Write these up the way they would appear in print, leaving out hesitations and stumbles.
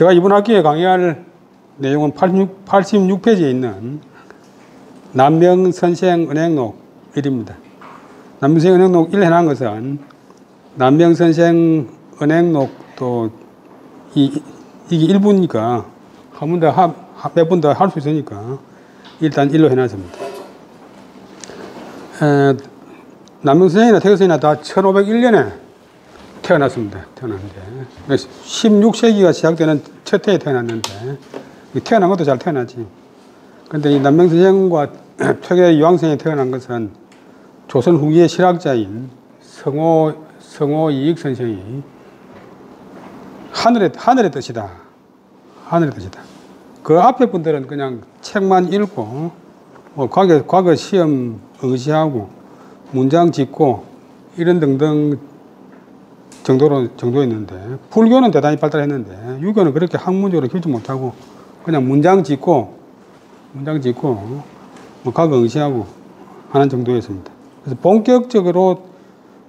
제가 이번 학기에 강의할 내용은 86페이지에 있는 남명선생은행록 1입니다. 남명선생은행록 1 해놓은 것은 남명선생은행록도 이게 1부니까 한 번 더, 몇 번 더 할 수 있으니까 일단 1로 해놨습니다. 남명선생이나 태교선생이나 다 1501년에 태어났습니다. 태어났는데 16세기가 시작되는 첫 해에 태어났는데 태어난 것도 잘 태어나지. 그런데 이 남명선생과 퇴계 유황선생이 태어난 것은 조선 후기의 실학자인 성호 이익선생이 하늘의 뜻이다. 하늘의 뜻이다. 그 앞에 분들은 그냥 책만 읽고 뭐 과거 시험 응시하고 문장 짓고 이런 등등 정도였는데 불교는 대단히 발달했는데 유교는 그렇게 학문적으로 키우지 못하고 그냥 문장 짓고 뭐 과거 응시하고 하는 정도였습니다. 그래서 본격적으로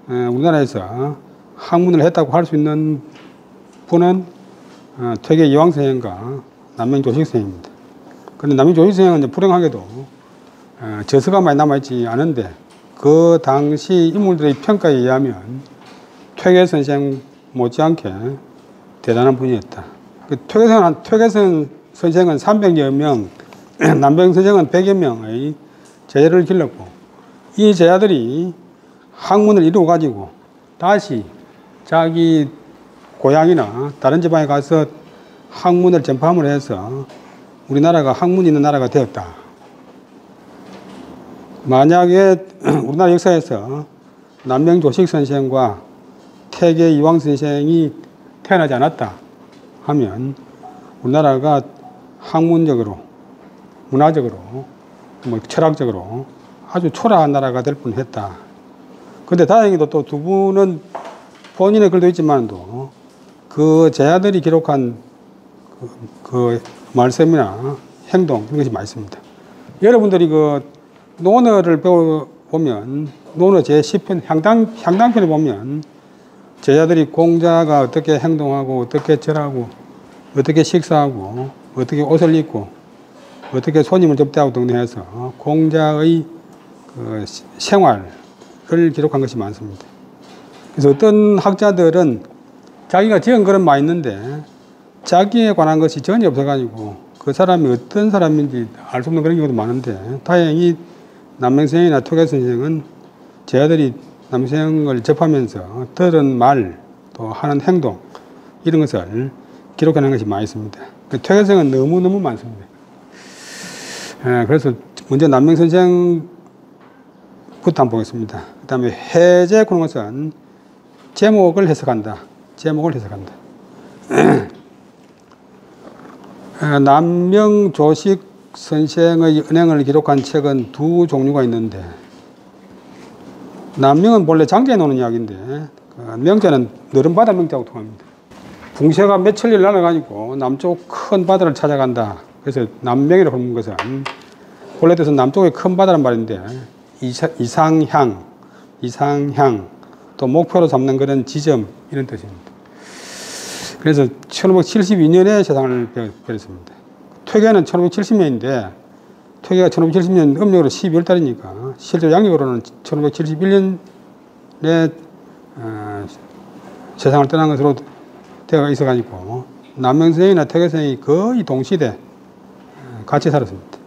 우리나라에서 학문을 했다고 할 수 있는 분은 퇴계 이황선생과 남명조식선생입니다. 그런데 남명조식선생은 불행하게도 저서가 많이 남아있지 않은데 그 당시 인물들의 평가에 의하면 퇴계선생 못지않게 대단한 분이었다. 퇴계선 선생은 300여 명, 남명선생은 100여 명의 제자를 길렀고 이 제자들이 학문을 이루어가지고 다시 자기 고향이나 다른 지방에 가서 학문을 전파함을 해서 우리나라가 학문이 있는 나라가 되었다. 만약에 우리나라 역사에서 남명조식 선생과 퇴계 이황 선생이 태어나지 않았다 하면 우리나라가 학문적으로, 문화적으로, 뭐 철학적으로 아주 초라한 나라가 될 뻔했다. 근데 다행히도 또 두 분은 본인의 글도 있지만도 그 제자들이 기록한 그 말씀이나 행동 이런 것이 많습니다. 여러분들이 그 논어를 배워보면 논어 제10편 향당편에 보면 제자들이 공자가 어떻게 행동하고 어떻게 절하고 어떻게 식사하고 어떻게 옷을 입고 어떻게 손님을 접대하고 등등 해서 공자의 그 생활을 기록한 것이 많습니다. 그래서 어떤 학자들은 자기가 지은 글은 많이 있는데 자기에 관한 것이 전혀 없어가지고 그 사람이 어떤 사람인지 알 수 없는 그런 경우도 많은데 다행히 남명선생이나 퇴계선생은 제자들이 남명선생을 접하면서 들은 말 또 하는 행동 이런 것을 기록하는 것이 많이 있습니다. 퇴계선생은 너무너무 많습니다. 그래서 먼저 남명선생부터 한번 보겠습니다. 그 다음에 해제 그런 것은 제목을 해석한다. 남명조식 선생의 은행을 기록한 책은 두 종류가 있는데 남명은 본래 장자에 나오는 이야기인데 명자는 너른 바다 명자하고 통합니다. 붕세가 며칠일 날아가지고 남쪽 큰 바다를 찾아간다. 그래서 남명이라고 부르는 것은 본래 뜻은 남쪽의 큰 바다란 말인데 이상향 또 목표로 삼는 그런 지점 이런 뜻입니다. 그래서 1572년에 세상을 뵈었습니다. 퇴계는 1570년인데 퇴계가 1570년 음력으로 12월 달이니까 실제 양력으로는 1571년에 세상을 떠난 것으로 되어 있어가지고 남명선생이나 퇴계선생이 거의 동시대 같이 살았습니다.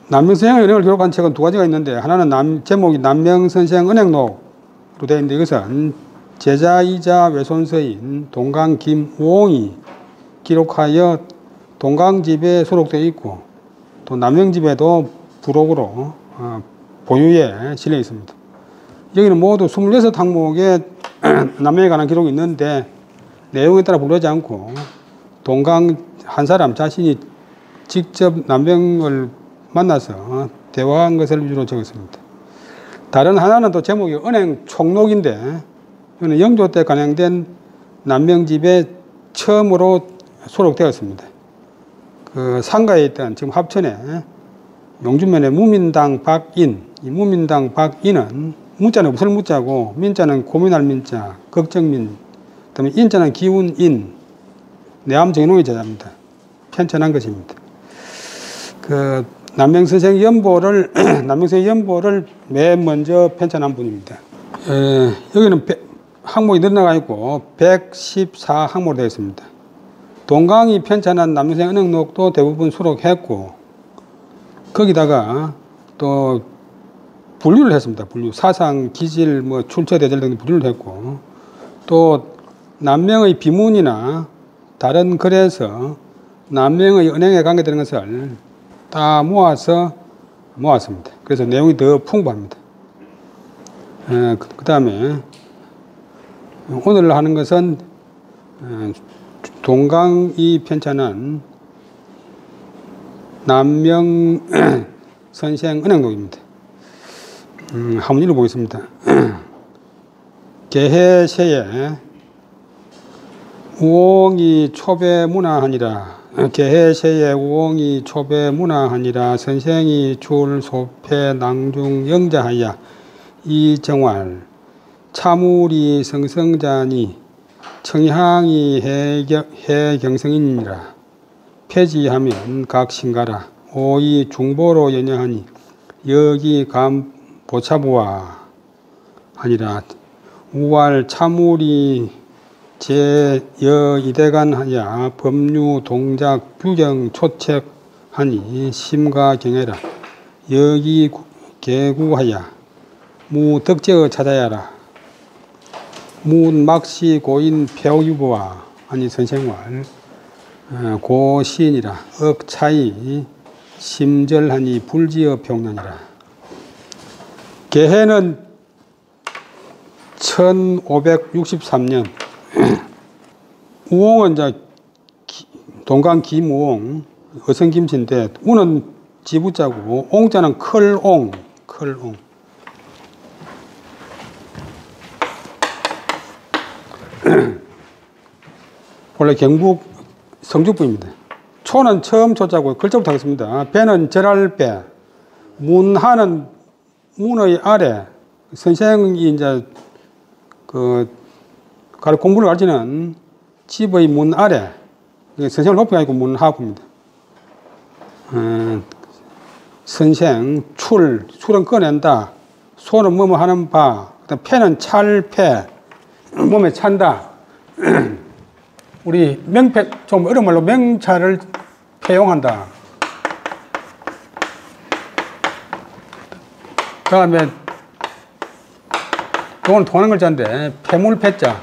남명선생의 은행을 기록한 책은 두 가지가 있는데 하나는 제목이 남명선생 은행록으로 되어 있는데 이것은 제자이자 외손서인 동강 김우홍이 기록하여 동강집에 수록되어 있고 또 남명집에도 부록으로 보유에 실려 있습니다. 여기는 모두 26항목의 남명에 관한 기록이 있는데 내용에 따라 부르지 않고 동강 한 사람 자신이 직접 남명을 만나서 대화한 것을 위주로 적었습니다. 다른 하나는 또 제목이 은행 총록인데 이거는 영조 때 간행된 남명집에 처음으로 수록되었습니다. 그 상가에 있던 지금 합천에 용주면에 무민당 박인, 이 무민당 박인은 문자는 무슨 문자고 민자는 고민할 민자, 걱정민, 그다음에 인자는 기운 인, 내암정인홍의 제자입니다. 편찬한 것입니다. 그 남명선생 연보를 남명선생 연보를 맨 먼저 편찬한 분입니다. 여기는 항목이 늘어나가 있고 114항목으로 되어 있습니다. 동강이 편찬한 남명선생 은행록도 대부분 수록했고 거기다가 또 분류를 했습니다. 분류, 사상, 기질, 뭐 출처, 대절 등 분류를 했고 또 남명의 비문이나 다른 글에서 남명의 은행에 관계되는 것을 다 모았습니다. 그래서 내용이 더 풍부합니다. 그 다음에 오늘 하는 것은 동강이 편찬한 남명 선생 은행록입니다. 한번 읽어보겠습니다. 개해세에 우옹이 초배문화하니라. 개해세에 우옹이 초배문화하니라. 선생이 줄 소패 낭중 영자하야 이정활 차물이 성성자니 청향이 해경성이니라. 폐지하면 각신가라. 오이 중보로 연여하니 여기 감 보차부와 하니라. 우활 차물이 제여 이대간하야 법률 동작 규정 초책하니 심가 경해라. 여기 개구하야 무덕제어 찾아야라. 문막시 고인 폐유부와 하니 선생활 고시인이라. 억차이 심절하니 불지어 평론이라. 개해는 1563년 우옹은 이제 동강 김우옹 어성김씨인데 우는 지부자고 옹자는 클옹. 원래 경북 성주부입니다. 초는 처음 초자고 글자부터 하겠습니다. 배는 절할배, 문하는 문의 아래. 선생이 이제 공부를 가르치는 집의 문 아래. 선생을 높이 가지고 문하부입니다. 선생, 술은 꺼낸다. 소는 뭐뭐 하는 바. 그다음 패는 찰패, 몸에 찬다. 우리 명패, 좀 어려운 말로 명찰을 패용한다. 그 다음에 이건 통하는 글자인데 패물패자.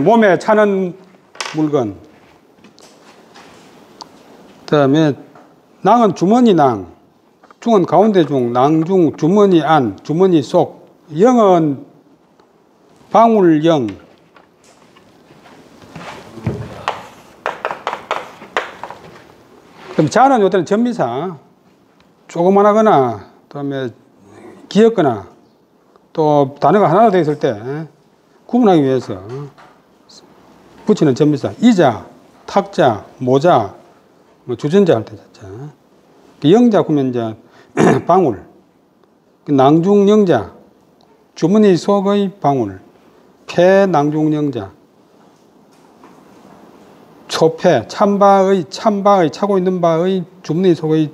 몸에 차는 물건. 그 다음에 낭은 주머니 낭. 중은 가운데 중, 낭중, 주머니 안, 주머니 속. 영은 방울영. 그럼 자는 요때는 전미사. 조그만하거나, 그 다음에 귀엽거나, 또 단어가 하나 되어 있을 때 구분하기 위해서 붙이는 전미사. 이자, 탁자, 모자, 뭐 주전자 할 때 자자. 영자 구면 이제 방울. 낭중영자. 주머니 속의 방울. 폐낭중영자. 초패. 참바의 차고 있는 바의 주머니 속의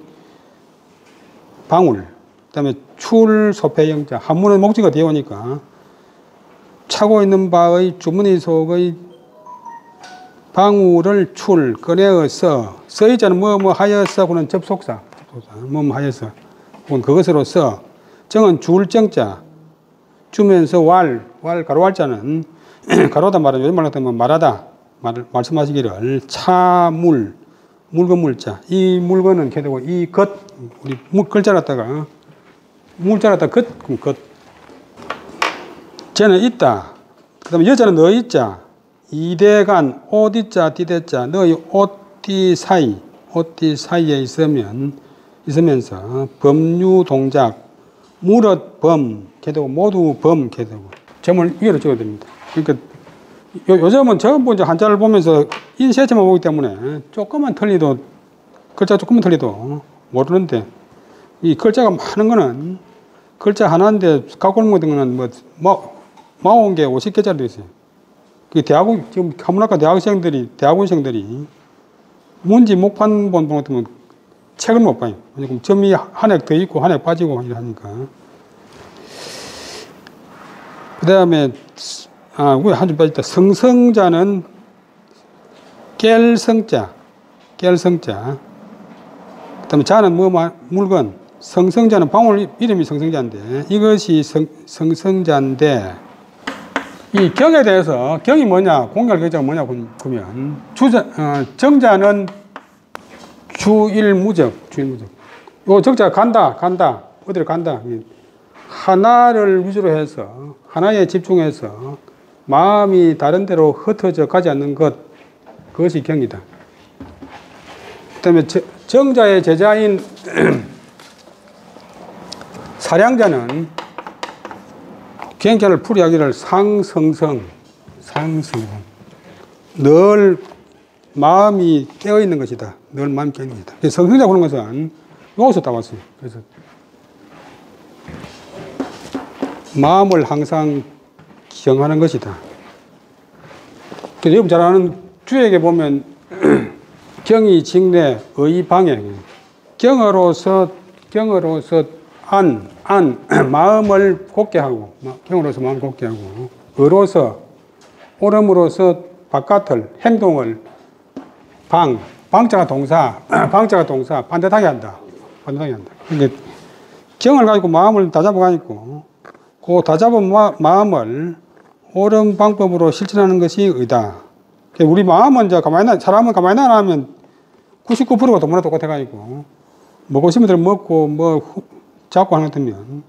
방울. 그 다음에 출소패영자. 한문은 목적어가 되어 오니까 차고 있는 바의 주머니 속의 방울을 꺼내어서. 서의자는 뭐뭐 하여서 그는 접속사. 뭐뭐 하여서. 그건 그것으로서. 정은 줄정자. 주면서 가로왈자는 가로다 말은 요즘 말로 하면 말하다. 말씀하시기를 차물. 물건 물자. 이 물건은 이렇게 되고 이 것. 우리 글자 갖다가 물자 갖다가 그럼 것. 쟤는 있다. 그 다음에 여자는 너 있자. 이대간 옷있자 띠대자. 너의 옷띠 사이에 있으면서 법류 동작 무릇 범 이렇게 되고 모두 범 이렇게 되고 점을 위로 찍어야 됩니다. 그러니까 요즘은 전부 이제 한자를 보면서 인쇄체만 보기 때문에 글자 조금만 틀리도 모르는데 이 글자가 많은 거는 글자 하나인데 가꾸는 거는 마온 게 50개짜리도 있어요. 그 지금 한문학과 대학원생들이 문지 목판 본 같으면 책을 못 봐요. 그럼 점이 한 획 더 있고 한 획 빠지고 이러니까. 그 다음에, 위에 한 줄 빠졌다. 성성자는 깰성자. 그 다음에 자는 물건. 성성자는 방울 이름이 성성자인데, 이것이 성성자인데, 이 경에 대해서, 경이 뭐냐, 공략 경자가 뭐냐, 보면, 정자는 주일무적. 요 적자가 간다. 어디로 간다. 하나를 위주로 해서, 하나에 집중해서, 마음이 다른 데로 흩어져 가지 않는 것, 그것이 경이다. 그 다음에 정자의 제자인 사량자는 경자를 풀이하기를 상성성. 늘 마음이 깨어있는 것이다. 늘 마음이 깨어있는 것이다. 성성자 보는 것은 여기서 따왔어요. 그래서 마음을 항상 경하는 것이다. 여러분 잘 아는 주에게 보면 경이 직내 의방해. 경으로서 마음을 곧게 하고, 경으로서 마음을 곧게 하고, 의로서 오름으로서 바깥을 행동을 방자가 동사 반듯하게 한다. 그러니까 경을 가지고 마음을 다잡아가지고 그 다잡은 마음을 옳은 방법으로 실천하는 것이 의다. 우리 마음은 사람은 가만히 나면 99%가 동물과 똑같아가지고 먹고 싶은 대로 먹고 잡고 하는 것 같으면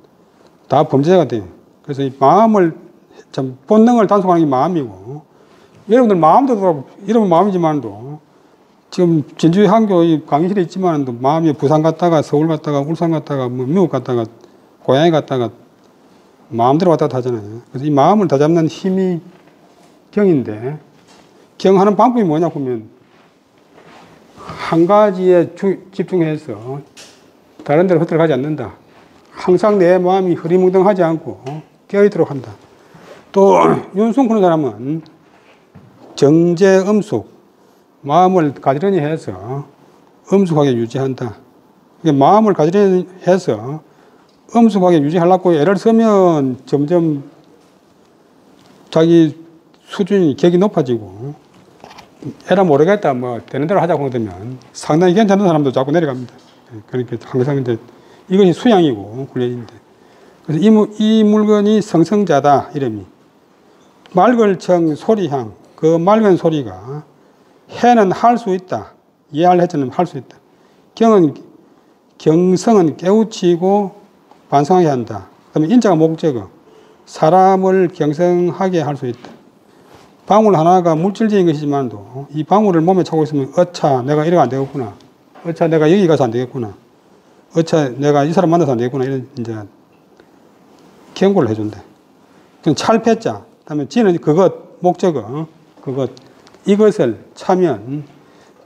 다 범죄가 돼요. 그래서 이 마음을 참 본능을 단속하는 게 마음이고, 여러분들 마음도 여러분 마음이지만도 지금 진주의 한교 강의실에 있지만도 마음이 부산 갔다가 서울 갔다가 울산 갔다가 미국 갔다가 고향에 갔다가 마음대로 왔다 갔다 하잖아요. 그래서 이 마음을 다잡는 힘이 경인데, 경하는 방법이 뭐냐 보면 한 가지에 집중해서 다른 데로 흩어가지 않는다. 항상 내 마음이 흐리멍덩하지 않고 깨어있도록 한다. 또 윤순 그런 사람은 정제음숙, 마음을 가지런히 해서 음숙하게 유지한다. 마음을 가지런히 해서 음숙하게 유지하려고 애를 쓰면 점점 자기 수준이 격이 높아지고, 애라 모르겠다 되는 대로 하자고 하면 상당히 괜찮은 사람도 자꾸 내려갑니다. 그러니까 항상 이제 이것이 수양이고 훈련인데, 그래서 이 물건이 성성자다 이름이. 맑을청 소리향, 그 맑은 소리가 해는 할 수 있다. 이해할 해처럼 할 수 있다. 경성은 깨우치고 반성하게 한다. 그 다음에 인자가 목적어, 사람을 경성하게 할 수 있다. 방울 하나가 물질적인 것이지만도 이 방울을 몸에 차고 있으면 내가 이래가 안 되겠구나. 내가 여기 가서 안 되겠구나. 내가 이 사람 만나서 안 되겠구나. 이런 이제 경고를 해준다. 그럼 찰패자. 그다음에 지는 목적어, 이것을 차면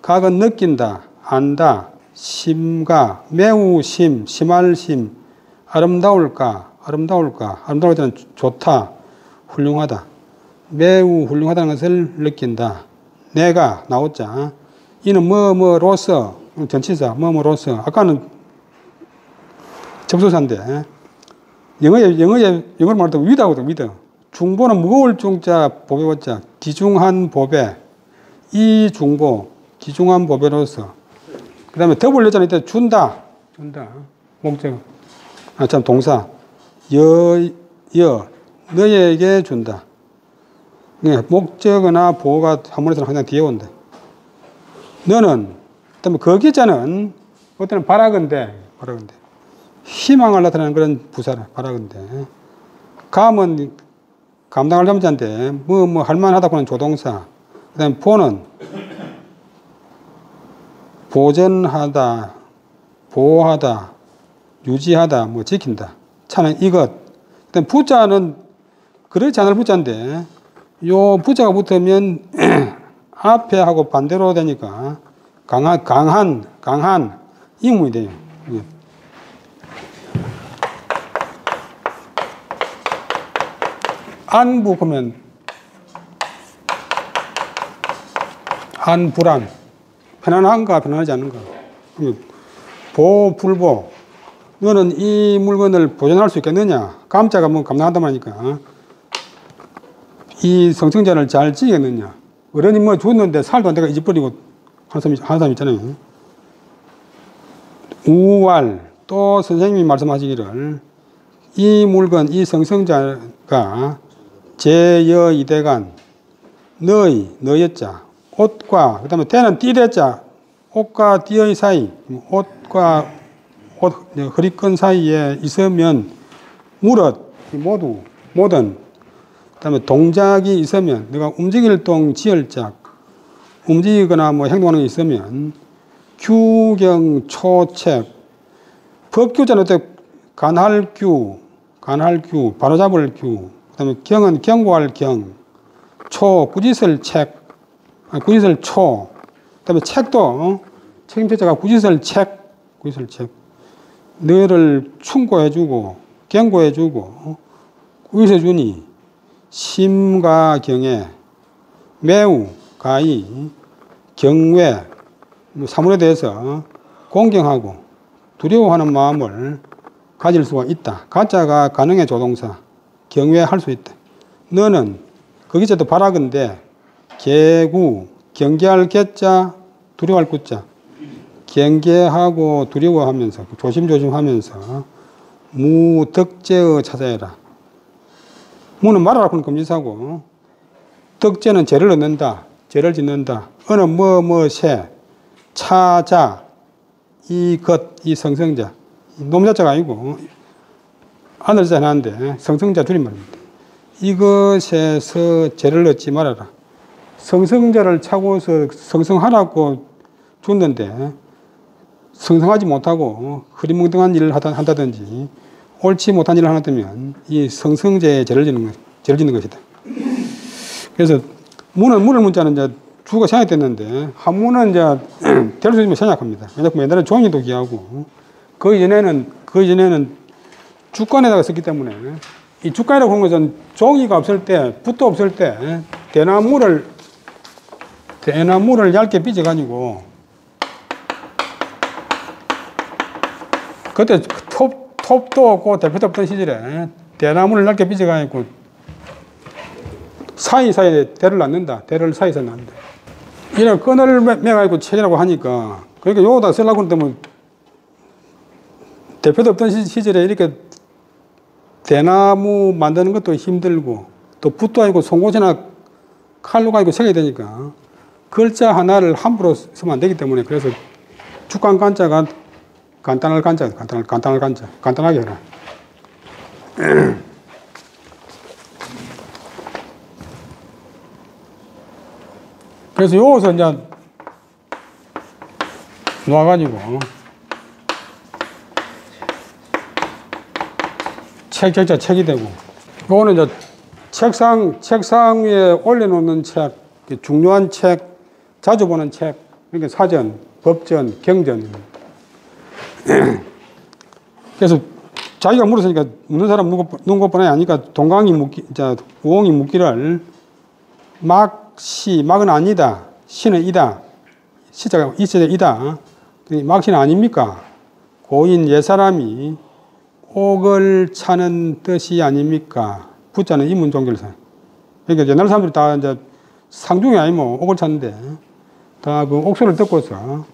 각은 느낀다, 안다, 심가, 매우 심할 심, 아름다울 때는 좋다, 훌륭하다. 매우 훌륭하다는 것을 느낀다. 내가 나오자. 이는 뭐뭐로서, 전치사, 뭐뭐로서. 아까는 접수사인데, 영어로 말하면 위다거든, 위다. 중보는 무거울 중자, 보배 원자, 기중한 보배. 이 중보, 기중한 보배로서. 그 다음에 더블 여자는 이때 준다. 목적. 동사. 너에게 준다. 목적어나 보호가 한문에서는 항상 뒤에 온다. 너는, 그다음에 거기자는 어때는 바라건대. 희망을 나타내는 그런 부사라, 바라건대. 감은 감당할 잠자인데, 할만하다고 하는 조동사. 그 다음에 보는, 보전하다, 보호하다, 유지하다, 지킨다. 차는 이것. 그 다음에 부자는 그렇지 않을 부자인데, 요 부자가 붙으면 앞에 하고 반대로 되니까 강한 인문이 돼요. 안부 보면 안불안. 편안한가 편안하지 않은가. 보불보. 너는 이 물건을 보존할 수 있겠느냐. 감자가 뭐 감당한단 말이니까. 이 성승자를 잘 지겠느냐. 어른이 뭐 죽었는데 살도 안 돼가 잊어버리고 하는 사람 있잖아요. 우왈. 또 선생님이 말씀하시기를 이 물건, 이 성승자가 제여이대간 너의 자 옷과 그 다음에 대는 띠대자 옷과 띠의 사이 옷과 옷 허리끈 사이에 있으면 무릇 모든 그 다음에 동작이 있으면 내가 움직일 동 지을작 움직이거나 뭐 행동하는 게 있으면 규경 초책 법규자는 어때 간할규 바로잡을 규 그 다음에 경은 경고할 경 초 꾸짖을 꾸짖을 초 그 다음에 책도 책임자가 꾸짖을 책 너를 충고해주고 경고해주고 꾸짖어주니 심과 경에 매우 가히 경외 사물에 대해서 공경하고 두려워하는 마음을 가질 수가 있다. 가짜가 가능해 조동사 경외할 수 있다. 너는 거기서 또 바라건대 개구 경계할 개자 두려워할 구자 경계하고 두려워하면서 조심조심하면서 무덕죄의 찾아야라. 무는 말하라 그런 금지사고 덕죄는 죄를 얻는다. 죄를 짓는다. 어느 뭐뭐새 차자 이 성성자 놈자자가 아니고 하늘자 하나인데 성성자 줄임말입니다. 이것에서 죄를 얻지 말아라. 성성자를 차고서 성성하라고 줬는데 성성하지 못하고 흐리멍텅한 일을 한다든지 옳지 못한 일을 하다면 이 성성죄에 죄를 짓는 것이다. 그래서 문을 문자는 이제 주가 생략됐는데 한문은 이제 될 수 있으면 생략합니다. 왜냐하면 옛날에 종이도 귀하고 그 이전에는 주간에다가 썼기 때문에 이 주간이라고 하는 것은 종이가 없을 때 붓도 없을 때 대나무를 얇게 빚어가지고 그때 톱도 없고 대표도 없던 시절에 대나무를 얇게 빚어가지고 사이사이에 대를 낳는다. 대를 사이에서 낳는다. 이런 끈을 매가지고 책이라고 하니까 그러니까 요거다 쓰려고 하는데 뭐 대표도 없던 시절에 이렇게 대나무 만드는 것도 힘들고 또 붓도 아니고 송곳이나 칼로 가지고 새겨야 되니까 글자 하나를 함부로 쓰면 안 되기 때문에 그래서 죽간 간자가 간단할 간자, 간단하게 해라. 그래서 여기서 이제 놓아가지고 책이 되고 요거는 이제 책상 위에 올려놓는 책, 중요한 책, 자주 보는 책, 그러니까 사전, 법전, 경전. 그래서 자기가 물었으니까 묻는 사람 눈곱번에 아니까 우엉이 묻기를 막은 아니다, 시는 이다, 시자가 있어야 이다. 막시는 아닙니까? 고인 옛사람이 옥을 차는 뜻이 아닙니까? 부자는 인문종결사. 그러니까 옛날 사람들이 다 이제 상중이 아니면 옥을 찾는데 다 그 옥소를 듣고서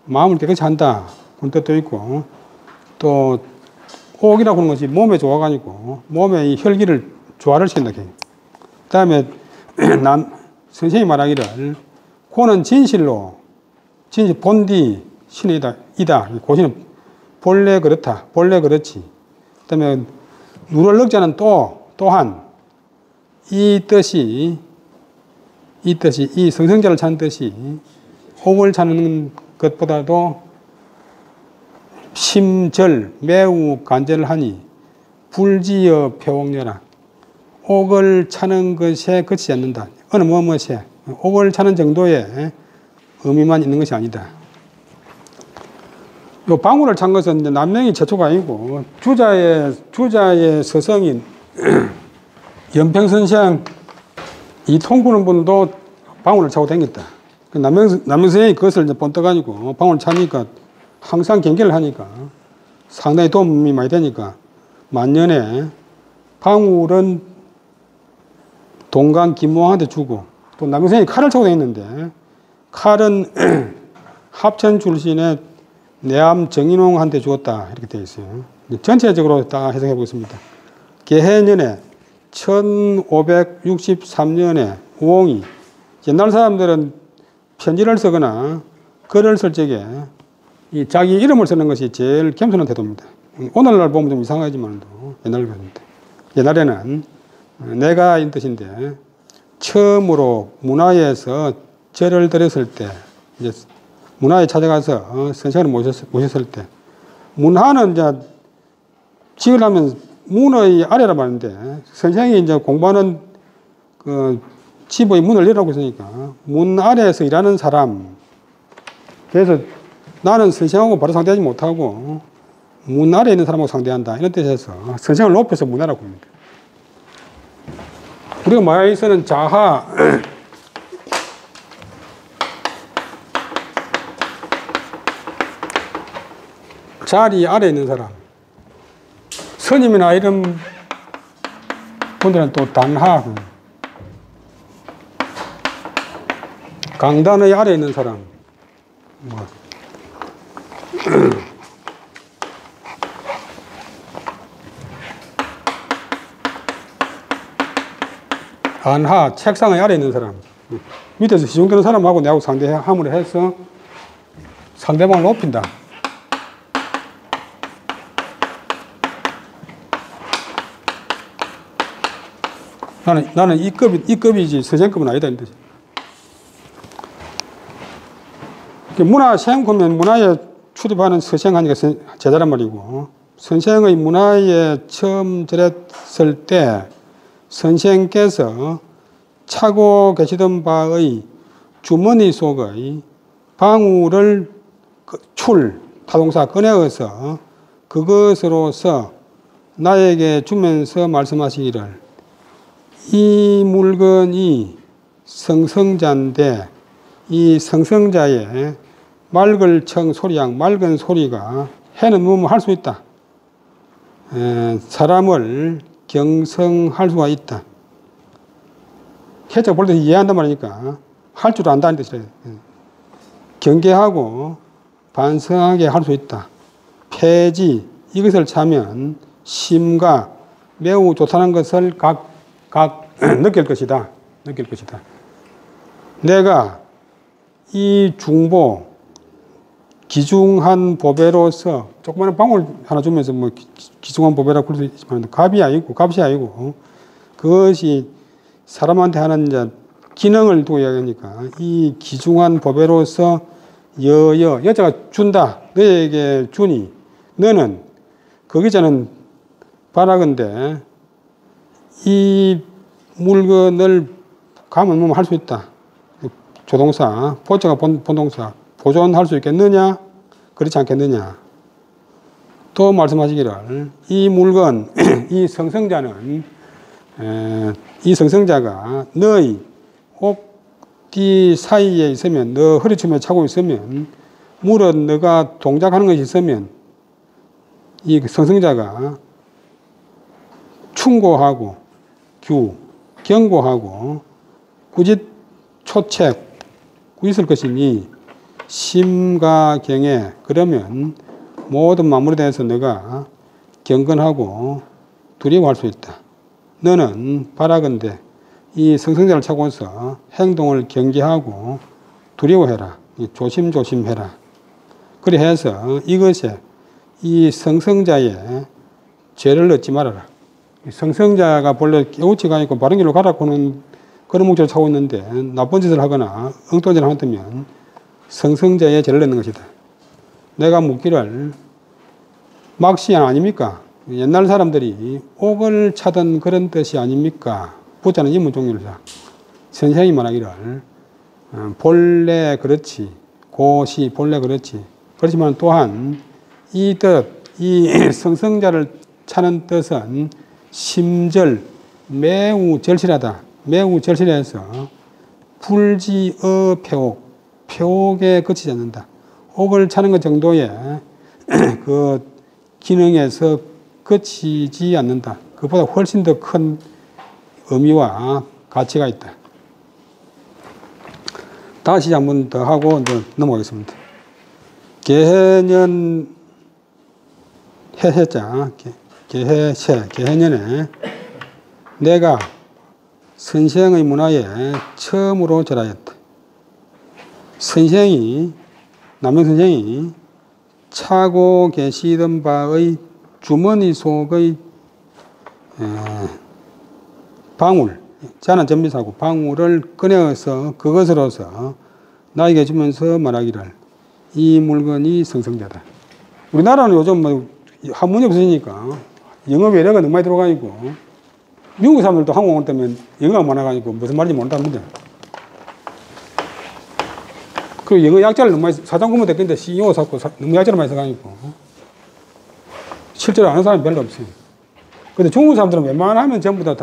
마음을 깨끗이 한다. 그런 뜻도 있고 또 옥이라고 하는 것이 몸에 좋아가지고 몸의 이 혈기를 조화를 시킨다. 그 다음에 선생님이 말하기를 고는 진실 본디 신이다. 고시는 본래 그렇다. 본래 그렇지. 그 다음에 누를 넉자는 또한 이 뜻이 이 성성자를 찾는 뜻이 옥을 찾는 것보다도 심절 매우 간절을 하니 불지어 표옥녀라. 옥을 찾는 것에 그치지 않는다. 어느 무엇에 옥을 찾는 정도의 의미만 있는 것이 아니다. 요 방울을 찬 것은 남명이 최초가 아니고 주자의 서성인 연평선생 이 통구는 분도 방울을 차고 다녔다. 남명선생이 그것을 이제 번떡가지고 방울을 차니까 항상 경계를 하니까 상당히 도움이 많이 되니까 만년에 방울은 동강 김모왕한테 주고 또 남명선생이 칼을 차고 다녔는데 칼은 합천 출신의 내암 정인홍한테 주었다 이렇게 되어 있어요. 전체적으로 다 해석해 보겠습니다. 개해년에 1563년에 우홍이 옛날 사람들은 편지를 쓰거나 글을 쓸 적에 이 자기 이름을 쓰는 것이 제일 겸손한 태도입니다. 오늘날 보면 좀 이상하지만 옛날에는 내가 이 뜻인데 처음으로 문화에서 절을 드렸을 때 이제 문화에 찾아가서 선생을 모셨을 때 문화는 이제 지으려면 문의 아래라 말인데 선생이 이제 공부하는 그 집의 문을 열라고 했으니까 문 아래에서 일하는 사람 그래서 나는 선생하고 바로 상대하지 못하고 문 아래에 있는 사람하고 상대한다 이런 뜻에서 선생을 높여서 문화라고 합니다. 우리가 마야에서는 자하 자리 아래에 있는 사람 스님이나 이런 분들은 또 단하 강단의 아래에 있는 사람 안하 책상의 아래에 있는 사람 밑에서 시중되는 사람하고 내하고 상대함을 해서 상대방을 높인다. 나는 이 급이지 선생급은 아니다 이 뜻이야. 문화 시행하면 문화에 출입하는 서생하니까 제자란 말이고 선생의 문화에 처음 들었을 때 선생께서 차고 계시던 바의 주머니 속의 방울을 타동사 꺼내어서 그것으로서 나에게 주면서 말씀하시기를 이 물건이 성성자인데 이 성성자의 맑을청 소리양 맑은 소리가 해는 무엇을 할 수 있다. 사람을 경성할 수가 있다. 해적 볼 때 이해한단 말이니까 할 줄 안다는 뜻이래요. 경계하고 반성하게 할 수 있다. 폐지 이것을 차면 심가 매우 좋다는 것을 각 느낄 것이다. 내가 이 중보 기중한 보배로서 조그마한 방울 하나 주면서 뭐 기중한 보배라고 할 수 있지만 값이 아니고 그것이 사람한테 하는 이제 기능을 두고 이야기하니까 이 기중한 보배로서 여자가 준다 너에게 주니 너는 거기서는 바라건대 이 물건을 가면 할 수 있다. 조동사, 보자가 본동사, 보존할 수 있겠느냐? 그렇지 않겠느냐? 또 말씀하시기를 이 물건, 이 성성자가 너의 옷뒤 사이에 있으면 너 허리춤에 차고 있으면 물은 너가 동작하는 것이 있으면 이 성성자가 충고하고 경고하고 꾸짓 초책 있을 것이니 심가경에 그러면 모든 만물에 대해서 너가 경건하고 두려워할 수 있다. 너는 바라건대 이 성성자를 찾고서 행동을 경계하고 두려워해라. 조심해라. 그래 해서 이것에 이 성성자의 죄를 얻지 말아라. 성성자가 본래 깨우치가 있고 바른 길로 가라고 하는 그런 목적을 차고 있는데 나쁜 짓을 하거나 엉뚱한 짓을 한다면 성성자의 죄를 얻는 것이다. 내가 묻기를 막시 아닙니까? 옛날 사람들이 옥을 차던 그런 뜻이 아닙니까? 부자는 인문종류자. 선생이 말하기를 본래 그렇지. 고시 본래 그렇지. 그렇지만 또한 이 뜻, 이 성성자를 차는 뜻은 심절, 매우 절실하다. 매우 절실해서 불지어 표옥. 표옥에 그치지 않는다. 옥을 차는 것 정도의 그 기능에서 그치지 않는다. 그보다 훨씬 더 큰 의미와 가치가 있다. 다시 한 번 더 하고 이제 넘어가겠습니다. 개해년 해해자 개해세 개해년에 내가 선생의 문화에 처음으로 절하였다. 선생이 남영 선생이 차고 계시던 바의 주머니 속의 방울, 자난 전비사고 방울을 꺼내어서 그것으로서 나에게 주면서 말하기를 이 물건이 성성자다. 우리나라는 요즘 뭐 한문이 없으니까 영어 외래가 너무 많이 들어가 있고 미국 사람들도 한국어 때문에 영어가 많아가지고 무슨 말인지 모른답니다. 그리고 영어 약자를 너무 많이 사전 공부 됐는데 CEO 샀고 너무 약자를 많이 써가지고 실제로 아는 사람이 별로 없어요. 근데 중국 사람들은 웬만하면 전부 다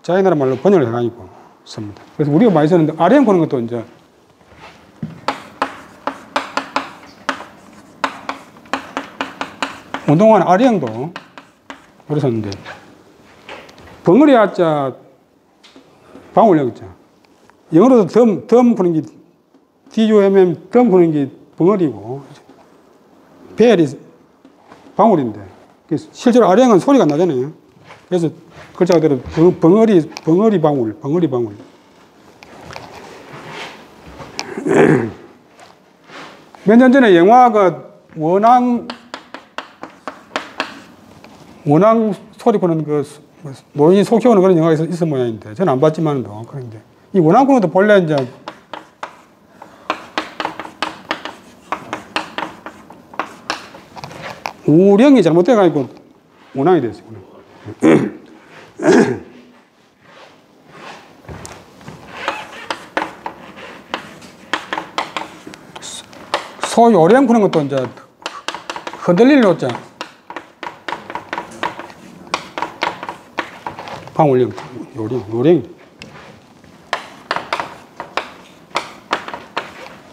자기 나라 말로 번역을 해가지고 씁니다. 그래서 우리가 많이 쓰는데 아리안 그런 것도 이제 운동화는 아리형도 그랬었는데 벙어리 하자 방울력 있죠. 영어로도 덤 푸는 게 DUMM 덤 푸는 게 벙어리고 벨이 방울인데 실제로 아리형은 소리가 안 나잖아요. 그래서 글자 그대로 벙어리 방울. 몇 년 전에 영화가 원앙 소리 꾸는 그 노인이 속 키우는 그런 영화가 있었 모양인데 저는 안 봤지만도 그런데 이 원앙 꾸는 것도 본래 이제 우령이 잘못돼가지고 원앙이 됐어요. 소 요령 푸는 것도 이제 흔들릴 노자 방울령 요령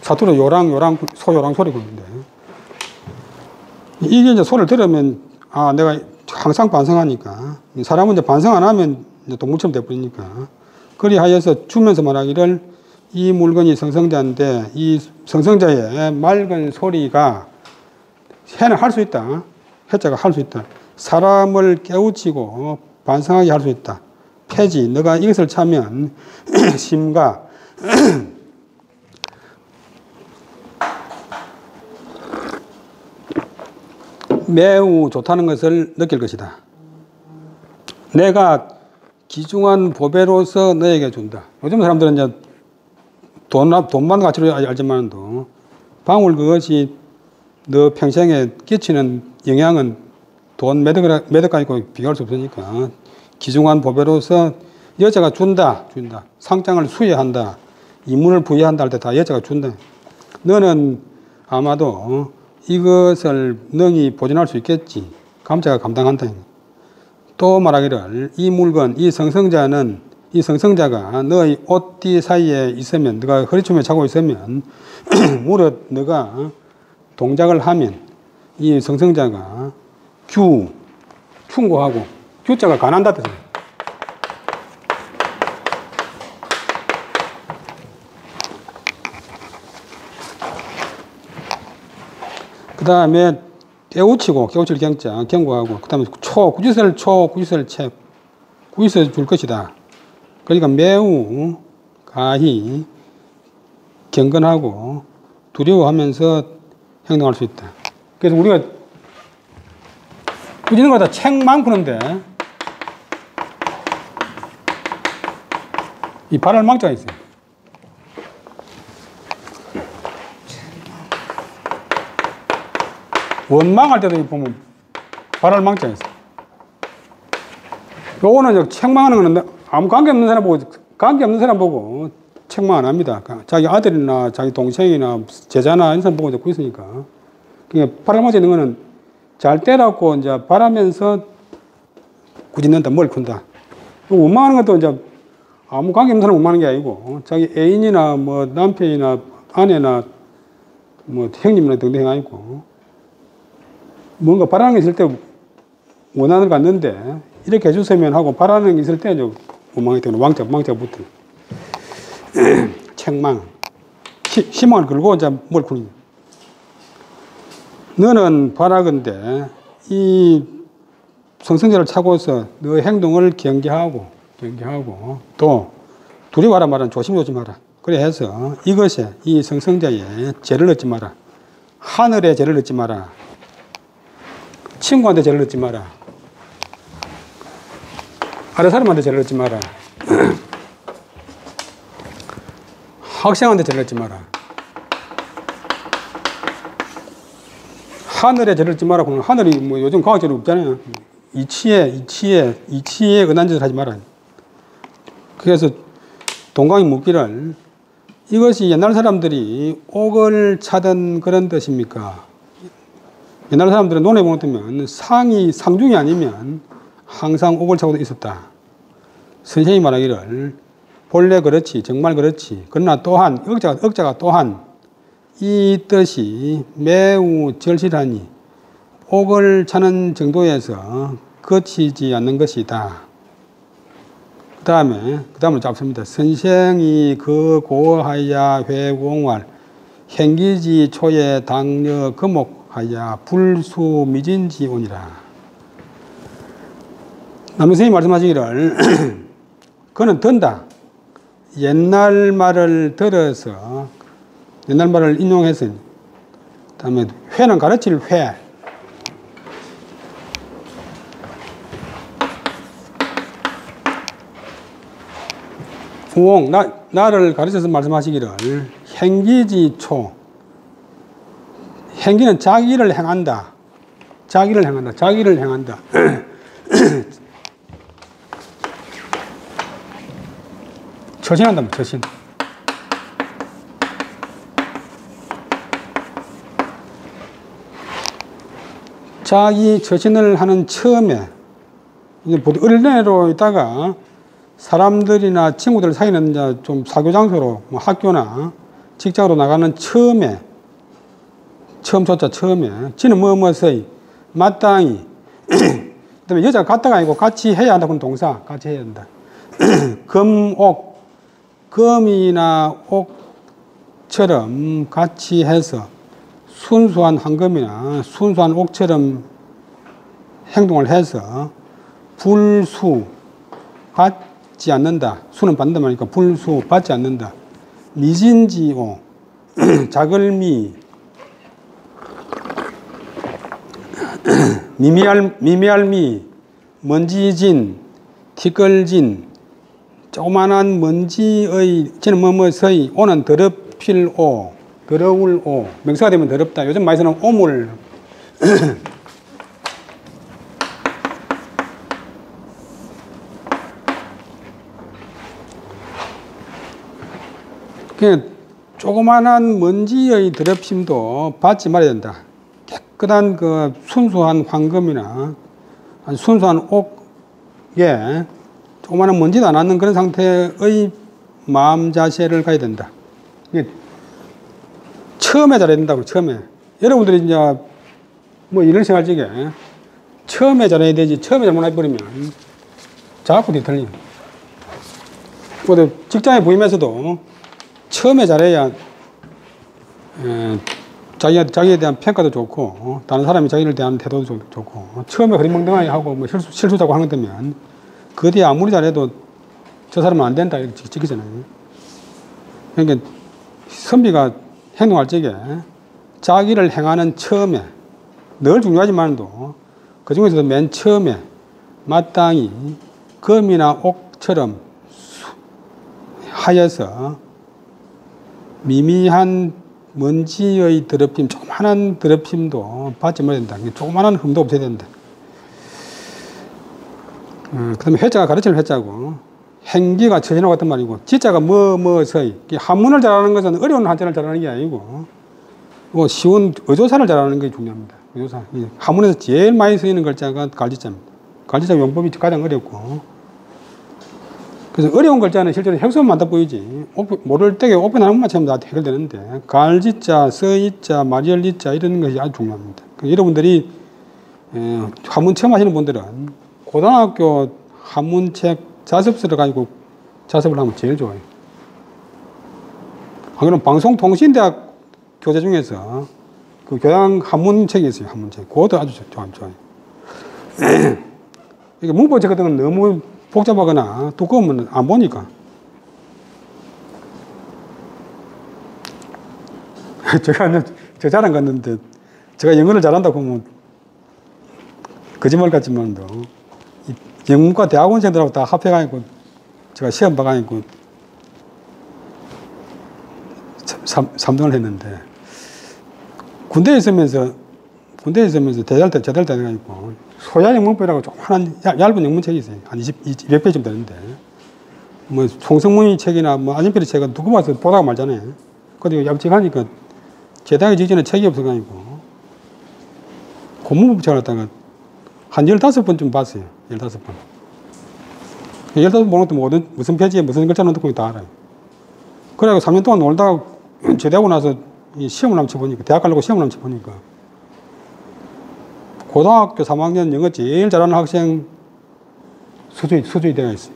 사투리 소요랑 소리 부르는데 이게 이제 소리를 들으면 내가 항상 반성하니까 사람은 이제 반성 안 하면 이제 동물처럼 돼버리니까 그리하여서 주면서 말하기를 이 물건이 성성자인데 이 성성자의 맑은 소리가 해는 할 수 있다. 해자가 할 수 있다. 사람을 깨우치고 반성하게 할 수 있다. 폐지, 너가 이것을 차면 심가 매우 좋다는 것을 느낄 것이다. 내가 귀중한 보배로서 너에게 준다. 요즘 사람들은 이제 돈만 가치로 알지만도 방울 그것이 너 평생에 끼치는 영향은 돈 몇 억 가지고 비교할 수 없으니까 귀중한 보배로서 여자가 준다. 상장을 수여한다. 임문을 부여한다 할 때 다 여자가 준다. 너는 아마도 이것을 능히 보존할 수 있겠지. 감자가 감당한다. 또 말하기를 이 물건, 이 성성자가 너의 옷뒤 사이에 있으면, 너가 허리춤에 차고 있으면 무릇 너가 동작을 하면 이 성성자가 충고하고 규자가 간한다 뜻이에요. 그 다음에 깨우칠 경자, 경고하고, 그 다음에 구지설 채, 구지설 줄 것이다. 그러니까 매우 가히 경건하고 두려워하면서 행동할 수 있다. 그래서 우리가 꾸짖는 거다 책만 푸는데 이 발을 망자가 있어요. 원망할 때도 보면 발을 망자가 있어요. 요거는 책망하는 거는 아무 관계없는 사람 보고 책망 안 합니다. 자기 아들이나 자기 동생이나 제자나 이런 사람 보고 듣고 있으니까. 그러니까 발을 망자 있는 거는 잘 때라고 이제 바라면서 굳이 넣는다, 뭘 푼다. 원망하는 것도 이제 아무 관계 없는 사람 원망하는 게 아니고, 자기 애인이나 뭐 남편이나 아내나 뭐 형님이나 등등 아니고, 뭔가 바라는 게 있을 때 원한을 갖는데, 이렇게 해주세요 하고 바라는 게 있을 때 이제 원망이 되는 왕자 붙는. 책망. 희망을 걸고 이제 뭘 푸는. 너는 바라건대 이 성성제를 차고서 너 행동을 경계하고 또 두려워하라 말은 조심하라. 그래 해서 이것에 이 성성제에 죄를 넣지 마라. 하늘에 죄를 넣지 마라. 친구한테 죄를 넣지 마라. 아래 사람한테 죄를 넣지 마라. 학생한테 죄를 넣지 마라. 하늘에 죄를 넣지 마라. 하늘이 뭐 요즘 과학적으로 없잖아요. 이치에 은한 짓을 하지 마라. 그래서 동강이 묻기를 이것이 옛날 사람들이 옥을 차던 그런 뜻입니까? 옛날 사람들은 논해 보면 상중이 아니면 항상 옥을 차고도 있었다. 선생님이 말하기를 본래 그렇지, 정말 그렇지. 그러나 또한 억자가 또한 이 뜻이 매우 절실하니 옥을 차는 정도에서 그치지 않는 것이다. 그 다음으로 잡습니다. 선생이 그 고하야 회공활 행기지 초에 당려 금옥하야 불수 미진지오니라. 남선생님이 말씀하시기를 그는 든다. 옛날 말을 들어서 옛날 말을 인용해서 다음에 회는 가르칠 회. 부옹 나를 가르쳐서 말씀하시기를 행기지초. 행기는 자기를 행한다. 자기를 행한다. 처신한다. 처신. 자기 처신을 하는 처음에 어릴 때로 있다가 사람들이나 친구들 사이는 이제 좀 사교 장소로 뭐 학교나 직장으로 나가는 처음에 지는 뭐뭐서이 마땅히 그다음에 여자가 갔다가 아니고 같이 해야 한다. 그건 동사 같이 해야 한다. 금옥 금이나 옥처럼 같이 해서 순수한 황금이나 순수한 옥처럼 행동을 해서 불수 받지 않는다. 수는 받는다 말이니까 불수 받지 않는다. 미진지오 자글미 미미알미 먼지진 티끌진 조그만한 먼지의 지는 뭐뭐서이 오는 더럽힐오 더러울오 명사가 되면 더럽다. 요즘 많이 쓰는 오물 그냥 조그만한 먼지의 더럽힘도 받지 말아야 된다. 깨끗한 그 순수한 황금이나 순수한 옥에 조그마한 먼지도 안 나는 그런 상태의 마음 자세를 가야 된다. 처음에 잘해야 된다고, 처음에. 여러분들이 이제 뭐 이런 생활 중에 처음에 잘해야 되지, 처음에 잘못해버리면 자꾸 뒤틀림. 직장에 부임해서도 처음에 잘해야 자기에 대한 평가도 좋고, 다른 사람이 자기를 대하는 태도도 좋고, 처음에 흐리멍덩하게 하고 뭐 실수자고 하는 것 때면 그 뒤에 아무리 잘해도 저 사람은 안 된다 이렇게 지키잖아요. 그러니까 선비가 행동할 적에 자기를 행하는 처음에 늘 중요하지만도 그 중에서도 맨 처음에 마땅히 금이나 옥처럼 하여서 미미한 먼지의 더럽힘, 조그만한 더럽힘도 받지 말아야 된다. 조그만한 흠도 없어야 된다. 그 다음에 회자가 가르치는 회자고, 행기가 처신하고 같은 말이고, 지자가 뭐뭐서이. 한문을 잘하는 것은 어려운 한자를 잘하는 게 아니고, 뭐 쉬운 의조사를 잘하는 게 중요합니다. 의조사. 한문에서 제일 많이 쓰이는 글자가 갈지자입니다. 갈지자 용법이 가장 어렵고. 그래서 어려운 글자는 실제로 획수만 다 보이지. 모를 때에 오pen 한문만 치면 다 해결되는데, 갈지자, 서이자, 마리얼리자 이런 것이 아주 중요합니다. 여러분들이 한문 처음 하시는 분들은 고등학교 한문책 자습서를 가지고 자습을 하면 제일 좋아요. 그럼 방송통신대학 교재 중에서 그 교양 한문책이 있어요. 한문책. 그것도 아주 좋아요. 이게 문법책 같은 건 너무 복잡하거나 두꺼우면 안 보니까. 제가 저 자랑 갔는데 제가 영어를 잘한다고 하면 거짓말 같지만도 영문과 대학원생들하고 다 합해가지고 제가 시험 봐가지고 3등을 했는데 군대에 있으면서 제대할 때 돼가지고 소야 영문법이라고 조그만한 얇은 영문책이 있어요. 한 200페이지쯤 되는데 뭐 송승문이 책이나 뭐 안진필의 책은 누구 봐서 보다가 말잖아요. 근데 얇직하니까 제대하기 직전에 책이 없어가지고 고문법책을 갖다가 한 15번쯤 봤어요. 15번. 15번 보는 것도 무슨 페이지에 무슨 글자 넣는 거 다 알아요. 그래가지고 3년 동안 놀다가 제대하고 나서 시험을 한번 쳐보니까, 대학 가려고 시험을 한번 쳐보니까, 고등학교 3학년 영어 제일 잘하는 학생 수준이 되어 있어요.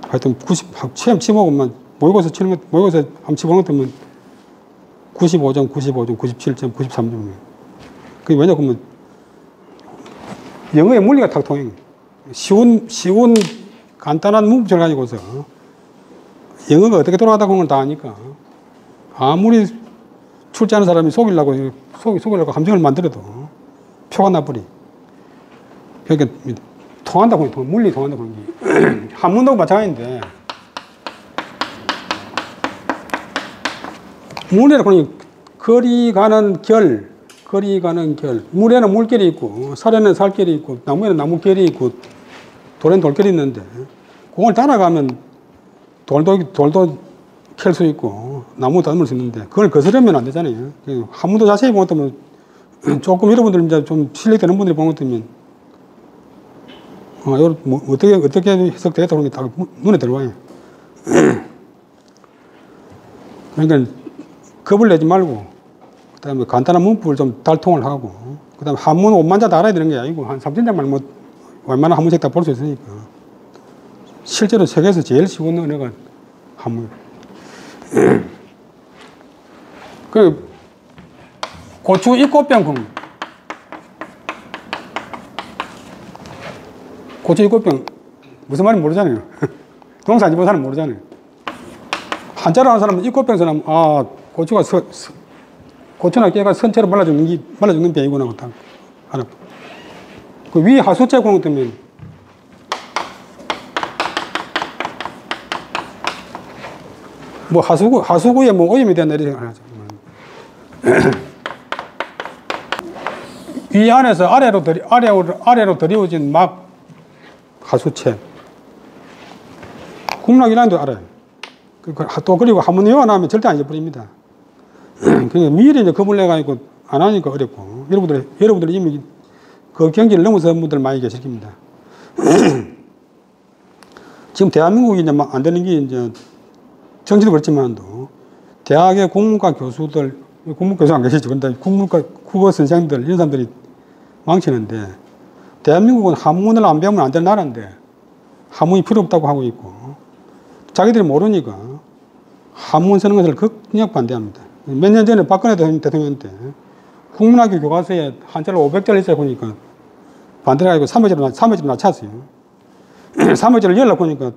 하여튼 90, 시험 치면 모의고사 한번 치보는 것 때문에 95점, 97점, 93점. 그게 왜냐면 영어의 물리가 탁 통해. 쉬운 간단한 문법을 가지고서 영어가 어떻게 돌아가다 그런 걸 다 아니까 아무리 출제하는 사람이 속이려고 함정을 만들어도 표가 나버리. 그러니까 통한다고 해요. 물리 통한다고 하는 게. 한문도 마찬가지인데 물에는 그러니 거리 가는 결, 물에는 물결이 있고 살에는 살결이 있고 나무에는 나무결이 있고 돌에는 돌결이 있는데 그걸 따라가면 돌도 캘 수 있고 나무 다듬을 수 있는데 그걸 거스르면 안 되잖아요. 한문도 자세히 보면 또 조금 여러분들 이제 좀 실력되는 분들이 보는 것 같으면 뭐 어떻게 해석되겠다 그런 게 다 눈에 들어와요. 그러니까 겁을 내지 말고 그다음에 간단한 문법을 좀 달통을 하고 그다음에 한문 5만 자 다 알아야 되는 게 아니고 한 3,000자만 뭐 웬만한 한문책 다 볼 수 있으니까 실제로 세계에서 제일 쉬운 언어가 한문. 그 고추 입꽃병 고추 입꽃병 무슨 말인지 모르잖아요. 동사 안 입은 사람은 모르잖아요. 한자로 하는 사람은 입꽃병 사람은 고추가 고추나 깨가 선체로 말라 죽는 병이구나 하고 딱 알아. 그 위 하수체 공학 때문에 뭐 하수구에 뭐 오염이 된다 이렇게 생각하죠. 위 안에서 아래로 들이워진 막 하수체. 국문학이라는 도 알아요. 또 그리고 한번 외워나면 절대 안 잊어버립니다. 그러니까 미리 이제 겁을 내가지고 안 하니까 어렵고 여러분들이 이미 그 경지를 넘어선 분들 많이 계실 겁니다. 지금 대한민국이 이제 안 되는 게 이제 정치도 그렇지만도 대학의 국문과 교수들, 국문교수 안 계시죠. 근데 국문과 국어 선생들 이런 사람들이 망치는데 대한민국은 한문을 안 배우면 안 될 나라인데 한문이 필요 없다고 하고 있고 자기들이 모르니까 한문 쓰는 것을 극력 반대합니다. 몇 년 전에 박근혜 대통령 때 국문학교 교과서에 한자를 500자를 있어야 보니까 반대를 하고 3회제로 낮췄어요. 3회제를 열려고 하니까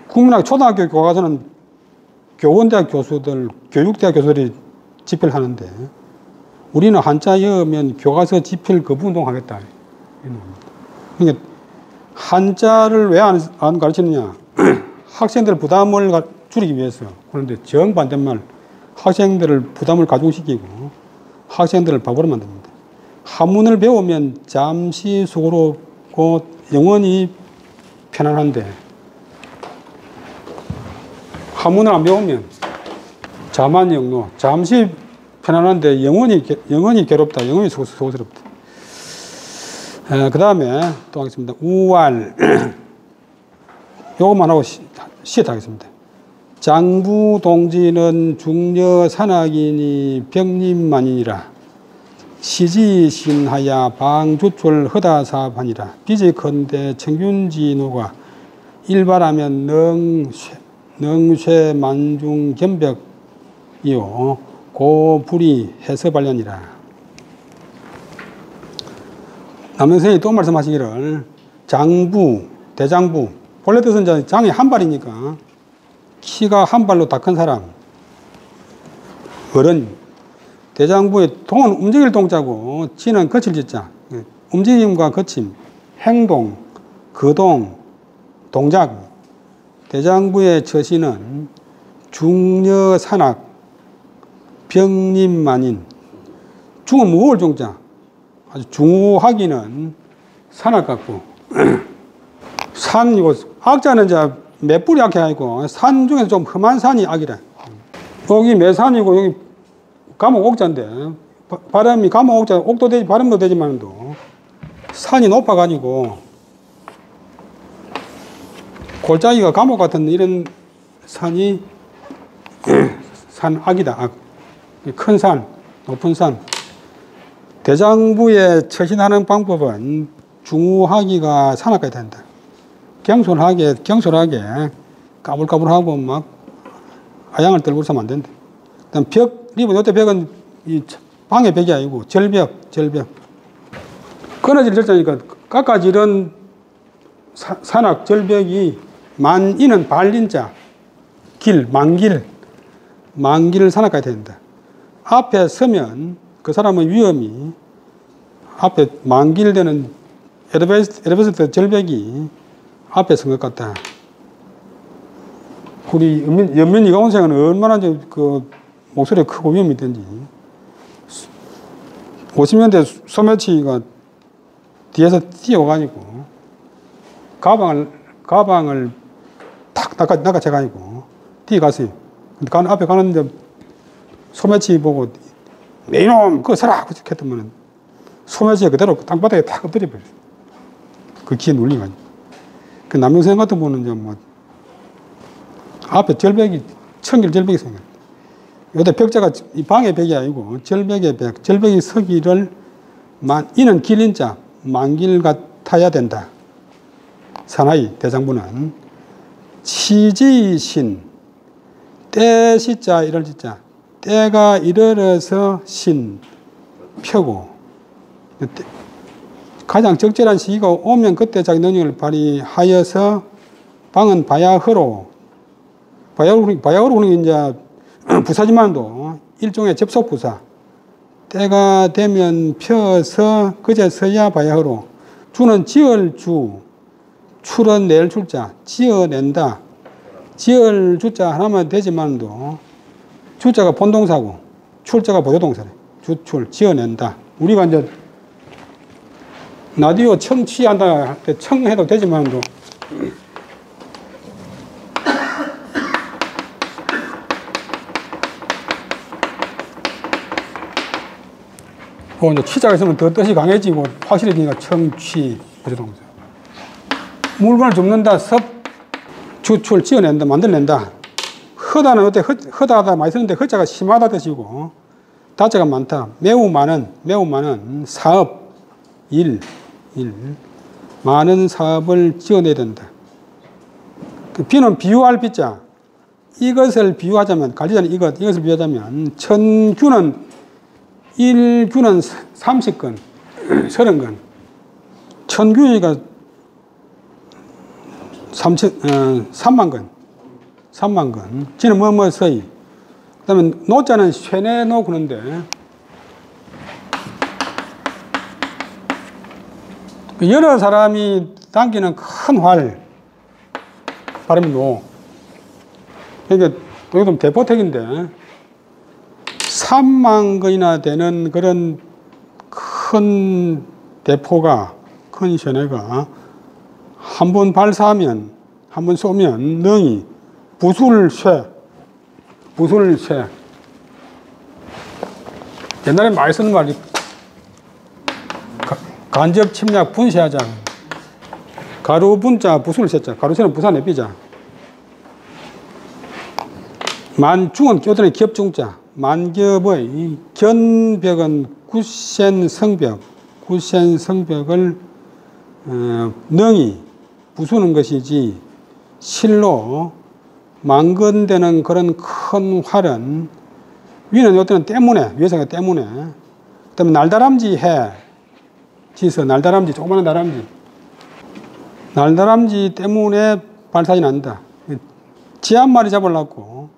국문학교 초등학교 교과서는 교원대학 교수들, 교육대학 교수들이 집필을 하는데 우리는 한자 여면 교과서 집필 거부 운동하겠다. 그러니까 한자를 왜 안 가르치느냐. 학생들 부담을 줄이기 위해서. 그런데 정반대말 학생들을 부담을 가중시키고 학생들을 바보로 만듭니다. 한문을 배우면 잠시 수고롭고 영원히 편안한데 한문을 안 배우면 자만영노, 잠시 편안한데 영원히 괴롭다, 영원히 수고스럽다. 그 다음에 또 하겠습니다. 우왈. 요것만 하고 시작하겠습니다. 장부 동지는 중녀 산악이니 병림만이니라. 시지신하야 방주출 허다사반이라. 비지컨대 청균진호가 일발하면 능쇠 만중 견벽이요 고불이 해서발련이라. 남선생이 또 말씀하시기를 장부, 대장부, 본래 뜻은 장이 한 발이니까 키가 한 발로 다 큰 사람, 어른. 대장부의 동은 움직일 동자고 지는 거칠 지자. 움직임과 거침, 행동, 거동, 동작. 대장부의 처신은 중녀 산악, 병림만인. 중은 무거울 종자. 아주 중후하기는 산악 같고 산이고 악자는 이제 몇 뿌리 악해 아니고 산 중에서 좀 험한 산이 악이래. 여기 매산이고 여기 감옥 옥자인데 바람이 감옥 옥자 옥도 되지 바람도 되지만도 산이 높아가지고 골짜기가 감옥 같은 이런 산이 산 악이다. 악. 큰 산, 높은 산. 대장부에 처신하는 방법은 중후하기가 산악까지 된다. 경솔하게 까불까불하고 막 아양을 떨고 있으면 안 된다. 그다음 벽, 리본 요때 벽은 이 방의 벽이 아니고 절벽. 끊어질 절자니까 깎아지른 산악 절벽이 만인은 발린자 길, 만길 산악까지 된다. 앞에 서면 그 사람의 위험이 앞에 만길되는 에르베스트 절벽이 앞에 선 것 같다. 우리 연면 이가원생은 얼마나 그 목소리가 크고 위험이 있던지. 50년대 소매치가 뒤에서 뛰어가지고 가방을 탁 낚아채가지고 뛰어갔어요. 근데 앞에 가는데 소매치 보고 내 이놈 그거 서라 했더니 소매치가 그대로 땅바닥에 탁 엎드려버렸어요. 그 기에 눌리가지고. 그 남영생 같은 분은 이제 뭐 앞에 절벽이 청길 절벽이 생겼다. 요때 벽자가 이 방의 벽이 아니고 절벽의 벽, 절벽이 서기를 이는 길인자 만길 같아야 된다. 사나이 대장부는 치지신 때시자 이럴 지자 때가 이르러서 신 펴고 가장 적절한 시기가 오면 그때 자기 능력을 발휘하여서 방은 바야흐로 이제 부사지만도 일종의 접속 부사. 때가 되면 펴서 그제서야 바야흐로. 주는 지을 주, 출은 낼 출자, 지어낸다. 지을 주자 하나만 되지만도 주자가 본동사고 출자가 보조동사래. 주출, 지어낸다. 우리가 이제 라디오 청취한다 할 때 청해도 되지만도 이제 취자가 있으면 더 뜻이 강해지고 확실해지니까 청취 보조동사. 물건을 줍는다, 주출, 지어낸다, 만들어낸다. 허다는 어때 허다하다 많이 쓰는데 허자가 심하다 뜻이고 다자가 많다. 매우 많은 사업, 일. 많은 사업을 지어내야 된다. 그 비는 비유할 비자. 이것을 비유하자면, 갈리자는 이것을 비유하자면, 천규는 1규는 30건, 30건. 천규니까 3만 건. 지는 뭐뭐서이. 그 다음에 노자는 쇠내노 그런데, 여러 사람이 당기는 큰 활, 발음이 노. 그러니까, 여기 대포택인데, 3만 건이나 되는 그런 큰 대포가, 큰 쇠뇌가 한 번 발사하면, 한 번 쏘면 능이 부술쇠. 옛날에 많이 쓰는 말이 간접 침략 분쇄하자. 가루 분자 부수를 셌자. 가루세는 부산에 비자. 만중은 교전의 기업중자. 만겹의 견벽은 굳센 성벽. 굳센 성벽을 능히 부수는 것이지 실로 망건되는 그런 큰 활은 위는 어떤 때문에 위에서가 때문에 그다음에 날다람쥐 해 지서 날다람쥐 조그마한 날다람쥐 때문에 발사이 난다. 쥐 한 마리 잡으려고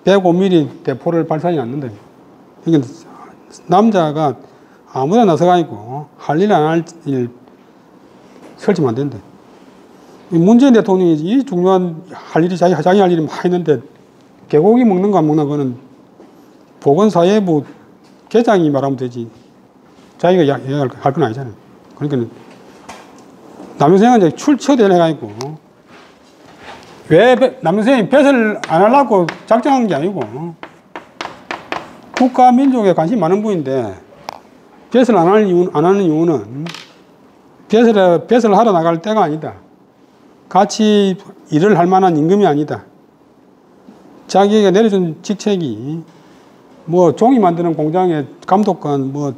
105mm 대포를 발사이 났는데 그러니까 남자가 아무나 나서가지고 할 일 안 할 일 설치면 안 된대. 문재인 대통령이 이 중요한 할 일이 자기 할 일이 많이 있는데 개고기 먹는 거 안 먹는 거는 보건사회부 계장이 말하면 되지. 자기가 이야기할 건 아니잖아요. 그러니까 남효생은 이제 출처대를 해가지고 왜 남효생이 뱃을 안 하려고 작정한 게 아니고 국가 민족에 관심이 많은 분인데 뱃을 안 하는 이유는 뱃을 하러 나갈 때가 아니다. 같이 일을 할 만한 임금이 아니다. 자기가 내려준 직책이 뭐 종이 만드는 공장의 감독관, 뭐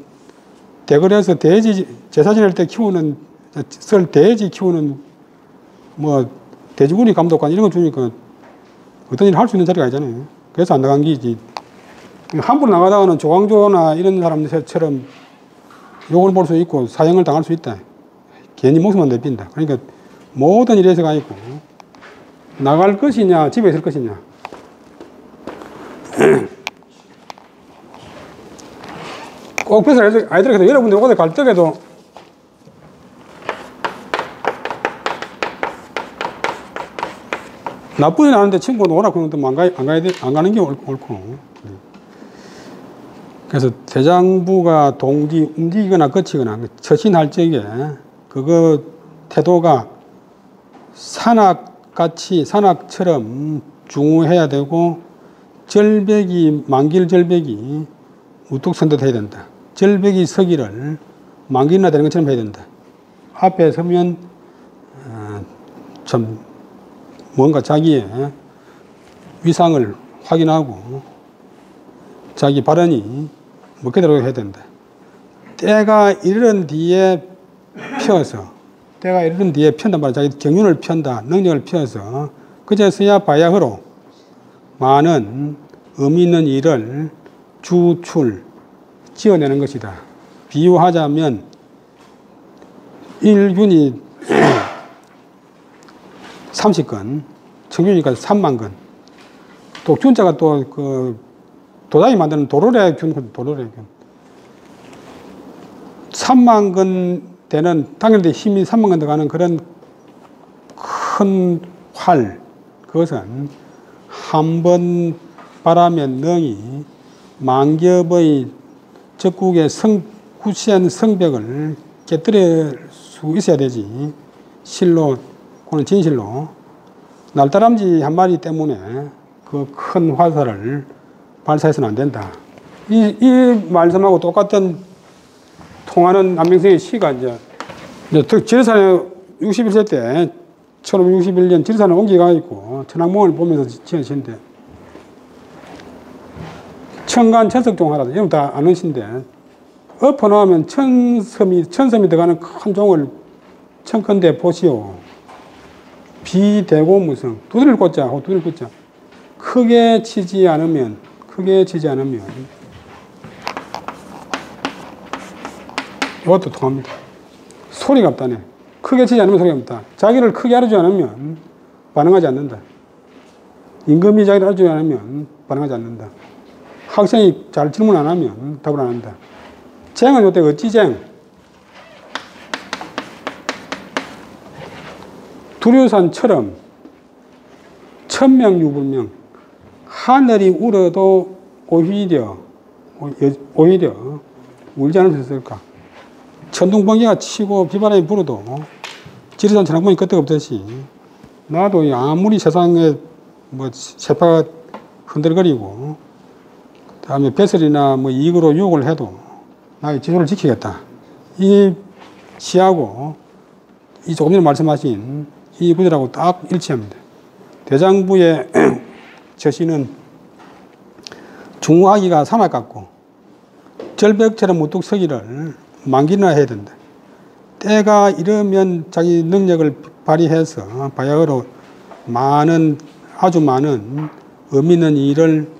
대거리에서 돼지 제사 지낼 때 키우는 돼지 키우는 뭐 돼지고기 감독관 이런 거 주니까 어떤 일을 할 수 있는 자리가 아니잖아요. 그래서 안 나간 게지. 함부로 나가다가는 조광조나 이런 사람들처럼 욕을 볼 수 있고 사형을 당할 수 있다. 괜히 목숨만 내빈다. 그러니까 모든 일에서 가있고 나갈 것이냐 집에 있을 것이냐. 꼭 그래서 아이들에게도 여러분들 어디 갈 적에도 나쁜 일 하는데 친구가 오라 그러면 안 가는 게 옳고. 그래서 대장부가 움직이거나 거치거나 처신할 적에 그거 태도가 산악처럼 중후해야 되고 만길 절벽이 우뚝 선듯 해야 된다. 절벽이 서기를 만길이나 되는 것처럼 해야 된다. 앞에 서면 좀 뭔가 자기의 위상을 확인하고 자기 발언이 먹게대로 해야 된다. 때가 이른 뒤에 편단 말이야. 자기 경륜을 편다. 능력을 펴서 그제서야 바야흐로 많은 의미 있는 일을 지어내는 것이다. 비유하자면 일균이 30건, 청균이니까 3만 건. 또 균자가 또 도자기 만드는 도로래 균. 3만 건 되는 당연히 힘이 3만 건 들어가는 그런 큰 활. 그것은 한 번 바라면 능히 만겹의 적국의 굳센 성벽을 깨뜨릴 수 있어야 되지. 실로, 그는 진실로. 날다람쥐 한 마리 때문에 그 큰 화살을 발사해서는 안 된다. 이 말씀하고 똑같은 통하는 남명생의 시가 이제 지리산에 61세 때 1561년 지리산에 옮겨가 있고 천왕봉을 보면서 지은 시인데 천간 천석종하라도 이런 다 아는 시인데 엎어놓으면 천섬이 들어가는 큰 종을 천컨대 보시오. 비대고 무성 두드릴 꽂자. 크게 치지 않으면 이것도 통합니다. 소리가 없다네. 크게 치지 않으면 소리가 없다. 자기를 크게 알아주지 않으면 반응하지 않는다. 임금이 자기를 알아주지 않으면 반응하지 않는다. 학생이 잘 질문 안 하면 답을 안 한다. 쟁은 요때 어찌쟁? 두류산처럼 천명유불명 하늘이 울어도 오히려 울지 않을 수 있을까? 천둥번개가 치고 비바람이 불어도 지리산 천왕봉이 끄떡없듯이 나도 아무리 세상에 뭐 세파가 흔들거리고 다음에 배설이나 뭐 이익으로 유혹을 해도 나의 지도를 지키겠다. 이 시하고 이 조금 전에 말씀하신 이 구절하고 딱 일치합니다. 대장부의 저시는 중화기가 사막 같고 절벽처럼 무뚝 서기를 만기나 해야 된다. 때가 이르면 자기 능력을 발휘해서 바야흐로 아주 많은 의미 있는 일을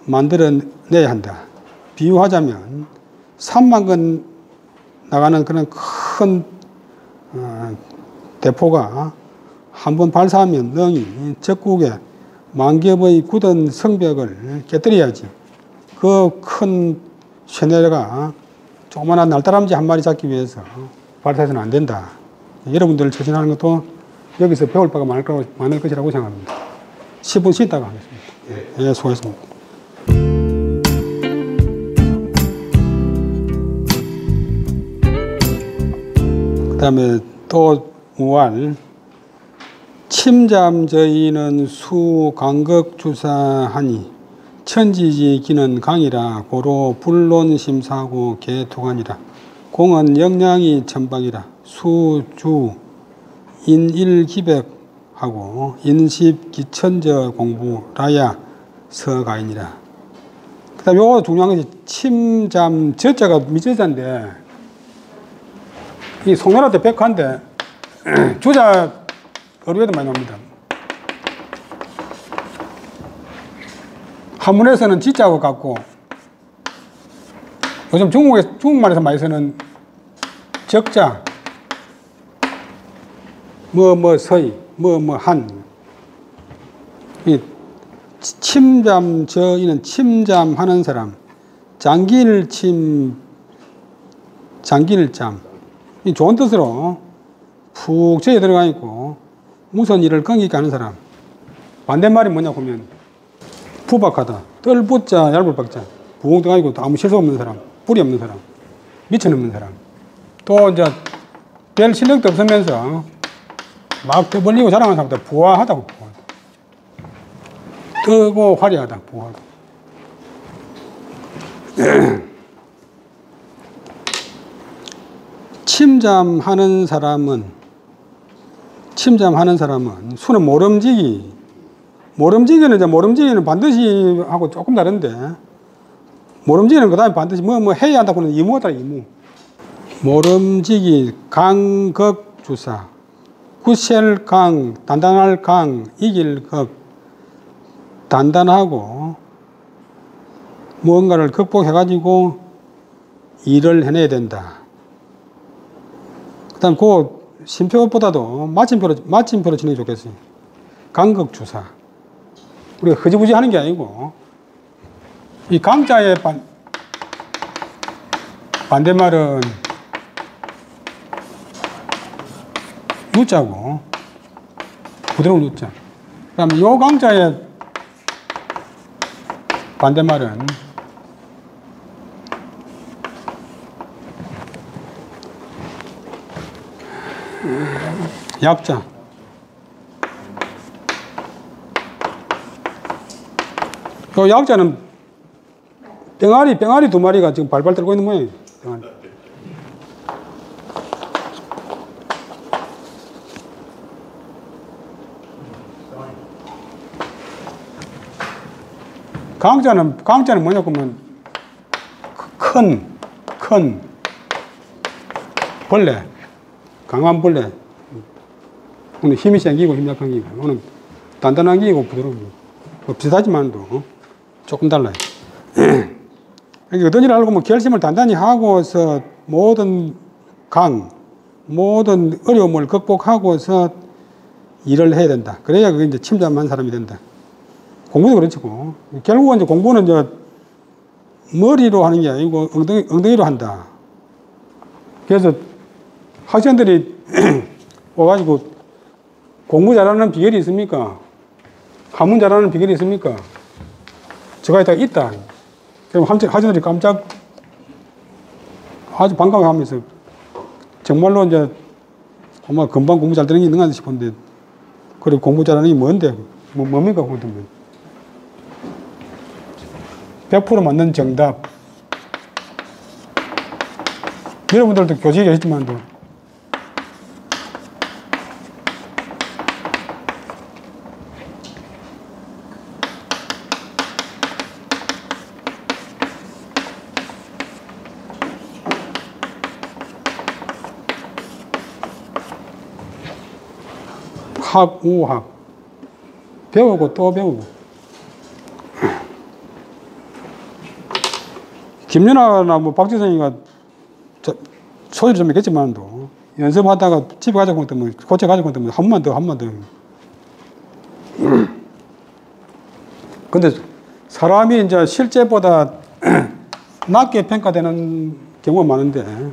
만들어내야 한다. 비유하자면 3만 건 나가는 그런 큰 대포가 한번 발사하면 능히 적국에 만겹의 굳은 성벽을 깨뜨려야지. 그 큰 쇠뇌가 조그마한 날다람쥐 한 마리 잡기 위해서 발사해서는 안 된다. 여러분들 처신하는 것도 여기서 배울 바가 많을 것이라고 생각합니다. 10분 쉬다가 하겠습니다. 예, 수고하셨습니다. 그 다음에 또 무알 침잠저희는 수강극주사하니 천지지 기는 강이라 고로 불론심사고 개토관이라 공은 영량이 천방이라 수주 인일기백하고 인십기천저 공부라야 서가인이라. 그 다음에 요거 중요한 것이 침잠 저자가 미저자인데 이 송나라때 백화인데 주자 어류에도 많이 나옵니다. 한문에서는 지자하고 같고 요즘 중국말에서 많이 쓰는 적자 서이 한 이 침잠저이는 침잠하는 사람 장길잠 이 좋은 뜻으로 푹 저에 들어가 있고 무슨 일을 끈기있게 하는 사람. 반대말이 뭐냐 보면 부박하다. 뜰붙자 얇을 박자. 부엉덩 아니고 아무 실수 없는 사람. 뿌리 없는 사람. 미쳐넘는 사람. 또 이제 별 실력도 없으면서 막 떠벌리고 자랑하는 사람보다 부화하다고. 뜨고 화려하다. 부화하다. 침잠하는 사람은 수는 모름지기는 반드시 하고 조금 다른데 모름지기는 그 다음에 반드시 해야 한다고는 의무하다. 의무. 모름지기 강극주사 굳셀 강 단단할 강 이길 극 단단하고 무언가를 극복해가지고 일을 해내야 된다. 그 다음 그 심표보다도 마침표로 치는 게 좋겠어요. 강극주사. 우리가 흐지부지 하는 게 아니고, 이 강자의 반대말은 누자고, 부드러운 누자. 그 다음에 요 강자의 반대말은 약자. 그 약자는 뺑아리 두 마리가 지금 발발 떨고 있는 모양이에요. 뺑아리. 강자는 뭐냐고 하면 큰 벌레, 강한 벌레. 오늘 힘이 센 기고 힘 약한 기고, 오늘 단단한 기고 부드러운 기고. 비슷하지만도 조금 달라요. 어떤 일을 알고 결심을 단단히 하고서 모든 어려움을 극복하고서 일을 해야 된다. 그래야 그게 이제 침잠한 사람이 된다. 공부도 그렇고, 결국은 이제 공부는 이제 머리로 하는 게 아니고 엉덩이로 한다. 그래서 학생들이 와가지고 공부 잘하는 비결이 있습니까? 한문 잘하는 비결이 있습니까? 제가 있다. 그럼 학생들이 깜짝 아주 반가워하면서 정말로 이제 아마 금방 공부 잘 되는 게 있는가 싶은데, 그래 공부 잘하는 게 뭔데? 뭡니까? 100% 맞는 정답. 여러분들도 교직에 계시지만도 학, 우학. 배우고 또 배우고. 김연아나 뭐 박지성이가 소리를 좀 했겠지만도 연습하다가 집에 가자고 했더니 고쳐 가자고 했더니 한 번만 더, 한 번만 더. 근데 사람이 이제 실제보다 낮게 평가되는 경우가 많은데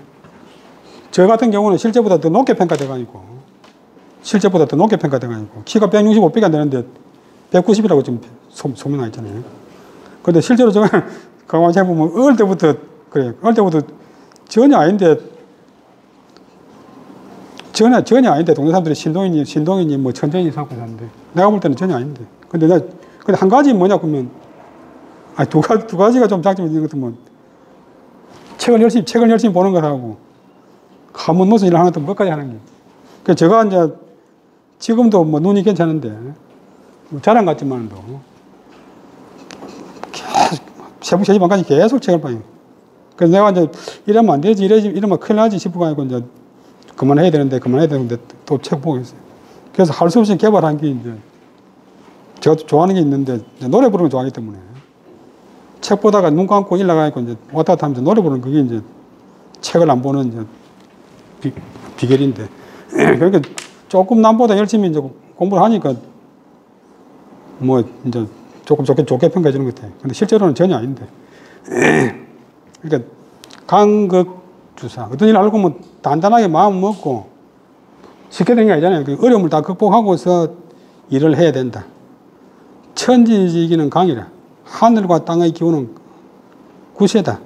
저 같은 경우는 실제보다 더 높게 평가돼가지고 실제보다 더 높게 평가돼가지고 키가 165밖에 안 되는데 190이라고 지금 소문이 나 있잖아요. 근데 실제로 제가 가만히 생각해보면 어릴 때부터 그래. 어릴 때부터 전혀 아닌데 동네 사람들이 신동이니 뭐 천재니 사고 하는데 내가 볼 때는 전혀 아닌데. 근데 한 가지 뭐냐 그러면 두 가지가 좀 장점이 있는 것 같으면 책을 열심히 보는 것하고 한문 노선 일을 하는 것도 몇가지 하는 게. 그래서 제가 이제 지금도 뭐 눈이 괜찮은데 뭐 자랑 같지만도 계속 새벽 3시 반까지 계속 책을 봐요. 그래서 내가 이제 이러면 안 되지, 이러면 큰일 나지 싶어가지고 이제 그만해야 되는데 또 책 보고 있어요. 그래서 할 수 없이 개발한 게 이제 제가 좋아하는 게 있는데 노래 부르는 걸 좋아하기 때문에 책 보다가 눈 감고 일 나가니까 이제 왔다 갔다 하면서 노래 부르는 그게 이제 책을 안 보는 이제 비결인데 그러니까 조금 남보다 열심히 이제 공부를 하니까 뭐 이제 조금 좋게 평가해 주는 것 같아요. 근데 실제로는 전혀 아닌데. 그러니까 간극 주사. 어떤 일 알고 뭐 단단하게 마음 먹고 쉽게 된 게 아니잖아요. 그 어려움을 다 극복하고서 일을 해야 된다. 천지지기는 강이라. 하늘과 땅의 기운은 구세다.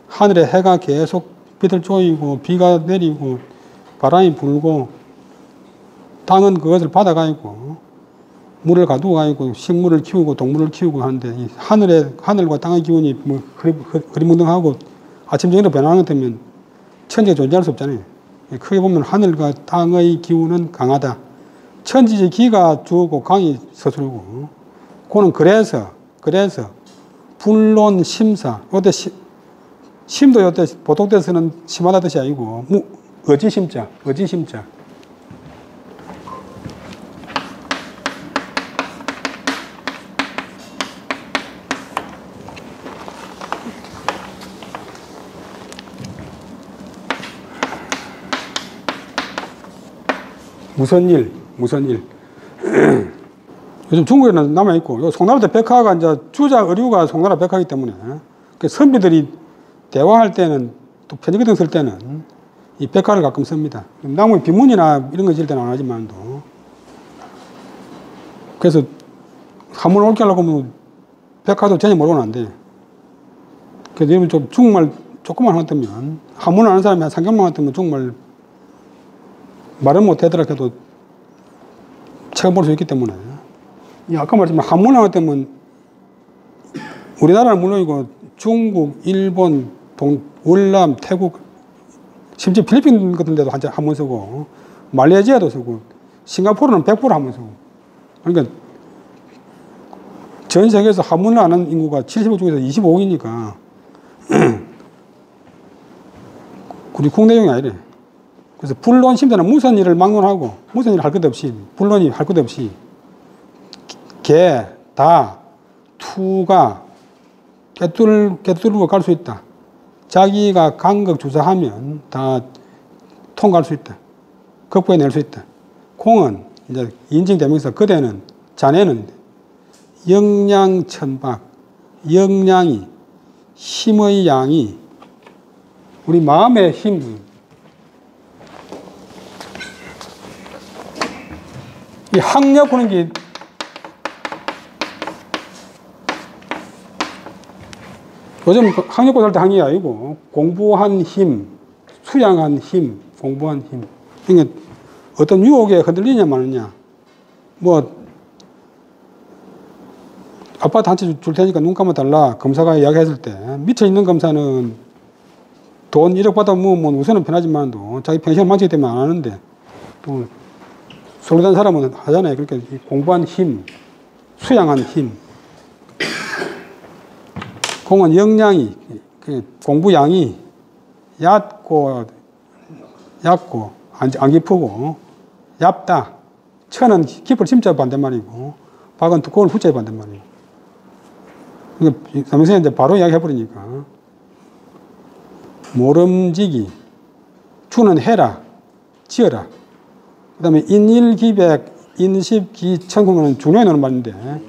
하늘에 해가 계속 빛을 쪼이고 비가 내리고 바람이 불고 땅은 그것을 받아가지고 물을 가두고 가지고 식물을 키우고 동물을 키우고 하는데 이 하늘과 땅의 기운이 뭐 흐리멍덩하고 아침 저녁으로 변하는 것 때문에 천지가 존재할 수 없잖아요. 크게 보면 하늘과 땅의 기운은 강하다. 천지의 기가 주고 강이 서술고 그는 그래서 불론 심사 요때 심도 요때 보통 때 쓰는 심하다 뜻이 아니고 어지심자 무슨 일. 요즘 중국에는 남아있고, 요 송나라 때 백화가 이제 주자 의류가 송나라 백화이기 때문에, 선비들이 대화할 때는, 또 편지 같은 거 쓸 때는 이 백화를 가끔 씁니다. 나무 비문이나 이런 거 지을 때는 안 하지만도. 그래서 한문 옳게 하려고 하면 백화도 전혀 모르고는 안 돼. 그래서 여러분 좀 중국말 조금만 하면, 한문 아는 사람이 한 3개월만 하면 중국말 말은 못하더라도 책을 볼 수 있기 때문에. 아까 말했지만 한문을 하기 때문에 우리나라는 물론이고 중국, 일본, 월남, 태국, 심지어 필리핀 같은 데도 한문 쓰고 말레이시아도 쓰고 싱가포르는 100% 한문 쓰고. 그러니까 전 세계에서 한문을 아는 인구가 70억 중에서 25억이니까 우리 국내용이 아니래. 그래서 불론 심사는 무슨 일을 막론하고 무슨 일을 할 것 없이 불론이 할 것 없이 개, 다, 투가 꿰뚫고 갈 수 있다. 자기가 간극 주사하면 다 통과할 수 있다. 극복해낼 수 있다. 공은 이제 인칭되면서 그대는 자네는 영양천박, 영양이 힘의 양이 우리 마음의 힘. 이 학력 보는 게 요즘 학력고사 할 때 학력이 아니고 공부한 힘, 수양한 힘, 공부한 힘. 그러니까 어떤 유혹에 흔들리냐 마느냐. 뭐 아파트 한 채 줄 테니까 눈 감아 달라 검사가 이야기했을 때 밑에 있는 검사는 돈 1억 받아먹으면 우선은 편하지만도 자기 펜션 만지기 때문에 안 하는데 또 솔로된 사람은 하잖아요. 그러니까 공부한 힘, 수양한 힘. 공은 영양이, 공부양이 얕고, 안 깊고, 얇다. 천은 깊을 침자 반대말이고 박은 두꺼울 후자의 반대말이에요. 그러니까 남영생이 이제 바로 이야기해버리니까 모름지기 주는 해라 지어라. 그 다음에 인일기백 인십기천공은 중요히 노는 말인데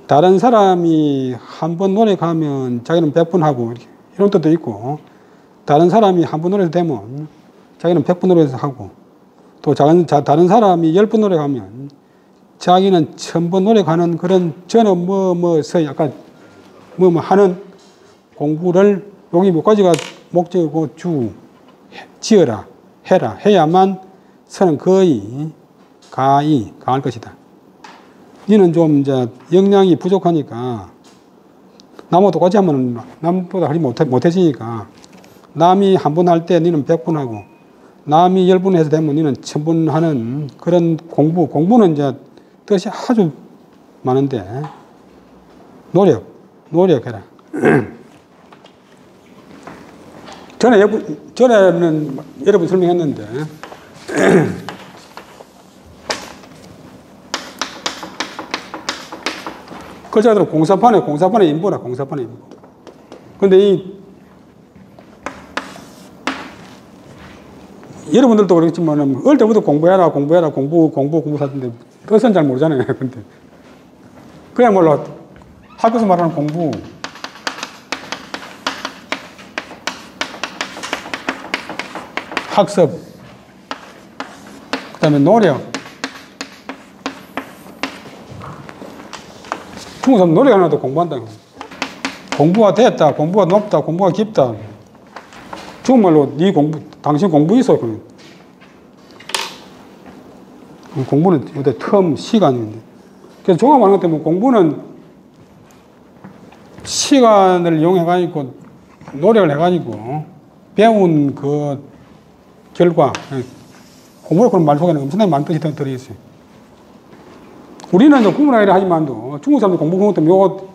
다른 사람이 한 번 노력하면 자기는 100번 하고 이런 뜻도 있고 다른 사람이 한 번 노력되면 자기는 100번 노력해서 하고 또 다른 사람이 10번 노력하면 자기는 1000번 노력하는 그런 저는 뭐서 약간 하는 공부를 여기 몇 가지가 목적이고 지어라 해라 해야만 서는 거의 가할 것이다. 니는 좀 이제 역량이 부족하니까 남하고 똑같이 하면 남보다 하지 못해지니까 남이 한 번 할 때 니는 100번 하고 남이 10번 해서 되면 니는 1000번 하는 그런 공부는 이제 뜻이 아주 많은데 노력해라. 전에는 여러분 설명했는데 글자대로 공사판에 인보라, 공사판에 인보. 근데 여러분들도 그렇겠지만, 어릴 때부터 공부 사던데, 뜻은 잘 모르잖아요. 근데. 그야말로 학교에서 말하는 공부. 학습. 그 다음에 노력. 중국 사람 노력 안 해도 공부한다. 공부가 됐다, 공부가 높다, 공부가 깊다. 중국말로 당신 공부 있어. 공부는 요새 시간인데. 그래서 종합 하는 것 때문에 공부는 시간을 이용해가지고 노력을 해가지고 배운 그 결과, 공부를 그런 말 속에는 엄청나게 많은 뜻이 들어있어요. 우리는 국문학이라 하지만도 중국 사람들 공부 그런 것 때문에 요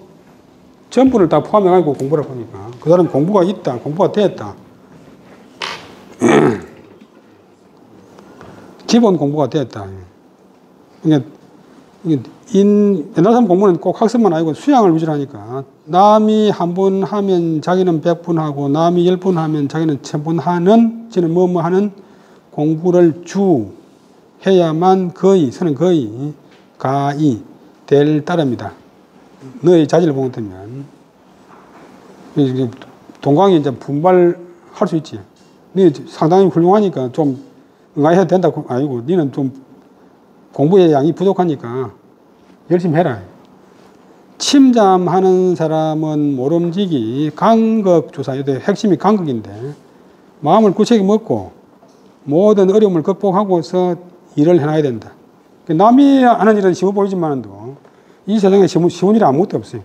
전부를 다 포함해가지고 공부를 하니까 그 사람 공부가 있다, 공부가 됐다. 기본 공부가 됐다. 옛날 사람 공부는 꼭 학습만 아니고 수양을 위주로 하니까 남이 한 번 하면 자기는 100번 하고 남이 10번 하면 자기는 1000번 하는 저는 뭐뭐 하는 공부를 해야만 서는 거의 가이 될 따름이다. 너의 자질을 보게 되면 동강이 이제 분발할 수 있지. 네 상당히 훌륭하니까 좀 응아해도 된다고 아니고 너는 좀 공부의 양이 부족하니까 열심히 해라. 침잠하는 사람은 모름지기 간극주사. 이때 핵심이 간극인데 마음을 구체하게 먹고 모든 어려움을 극복하고서 일을 해놔야 된다. 남이 하는 일은 쉬워 보이지만도 이 세상에 쉬운 일이 아무것도 없어요.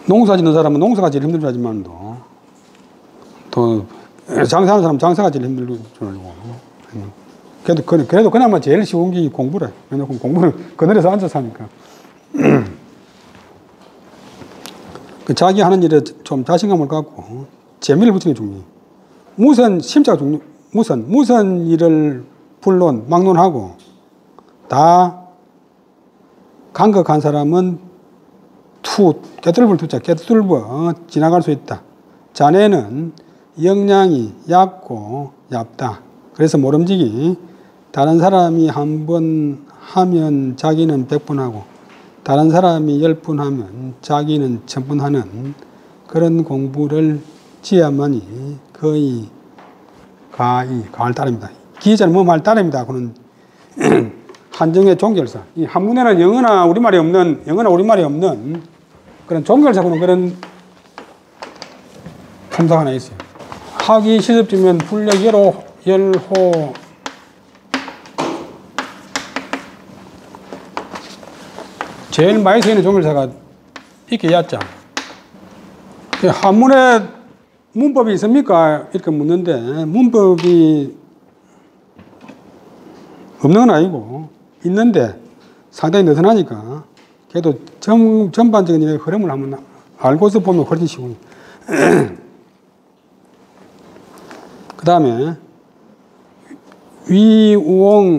농사 짓는 사람은 농사가 제일 힘들지 하지만도 또 장사하는 사람은 장사가 제일 힘들고 그래도 그나마 제일 쉬운 게 공부래. 왜냐면 공부는 그늘에서 앉아서 하니까. 자기 하는 일에 좀 자신감을 갖고 재미를 붙이는 게 중요해요. 심자가 중요해요. 무슨 일을 막론하고 다 간극한 사람은 깨뚫어 지나갈 수 있다. 자네는 역량이 얕고 얇다. 그래서 모름지기 다른 사람이 한 번 하면 자기는 100번 하고 다른 사람이 10번 하면 자기는 1000번 하는 그런 공부를 지어야만이 거의 가할 따름이다. 기자는 뭐할 따름이다. 그는 한정의 종결사. 이 한문에는 영어나 우리말이 없는 그런 종결사고는 그런 품사가 하나 있어요. 학이 시습지면 불력 열호 제일 많이 쓰이는 종결사가 있게 얕자. 한문에 문법이 있습니까? 이렇게 묻는데 문법이 없는 건 아니고 있는데 상당히 느슨하니까 그래도 전반적인 흐름을 한번 알고서 보면 훨씬 쉬워요. 그 다음에 위우옹구왈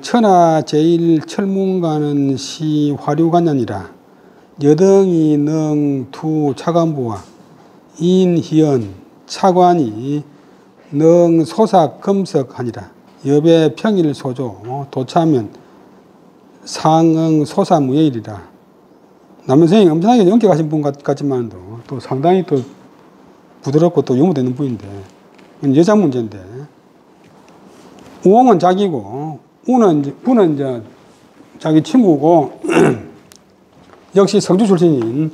천하제일 철문가는 시 화류관년이라 여등이 능투 차관부와 인희연 차관이 능 소사금석하니라 여배 평일소조 도차면 상응 소사무예일이라. 남선생이 엄청나게 연격하신 분 같지만 또 상당히 또 부드럽고 또 유머도 있는 분인데 이건 여자 문제인데 우엉은 자기고 부는 이제 자기 친구고 역시 성주 출신인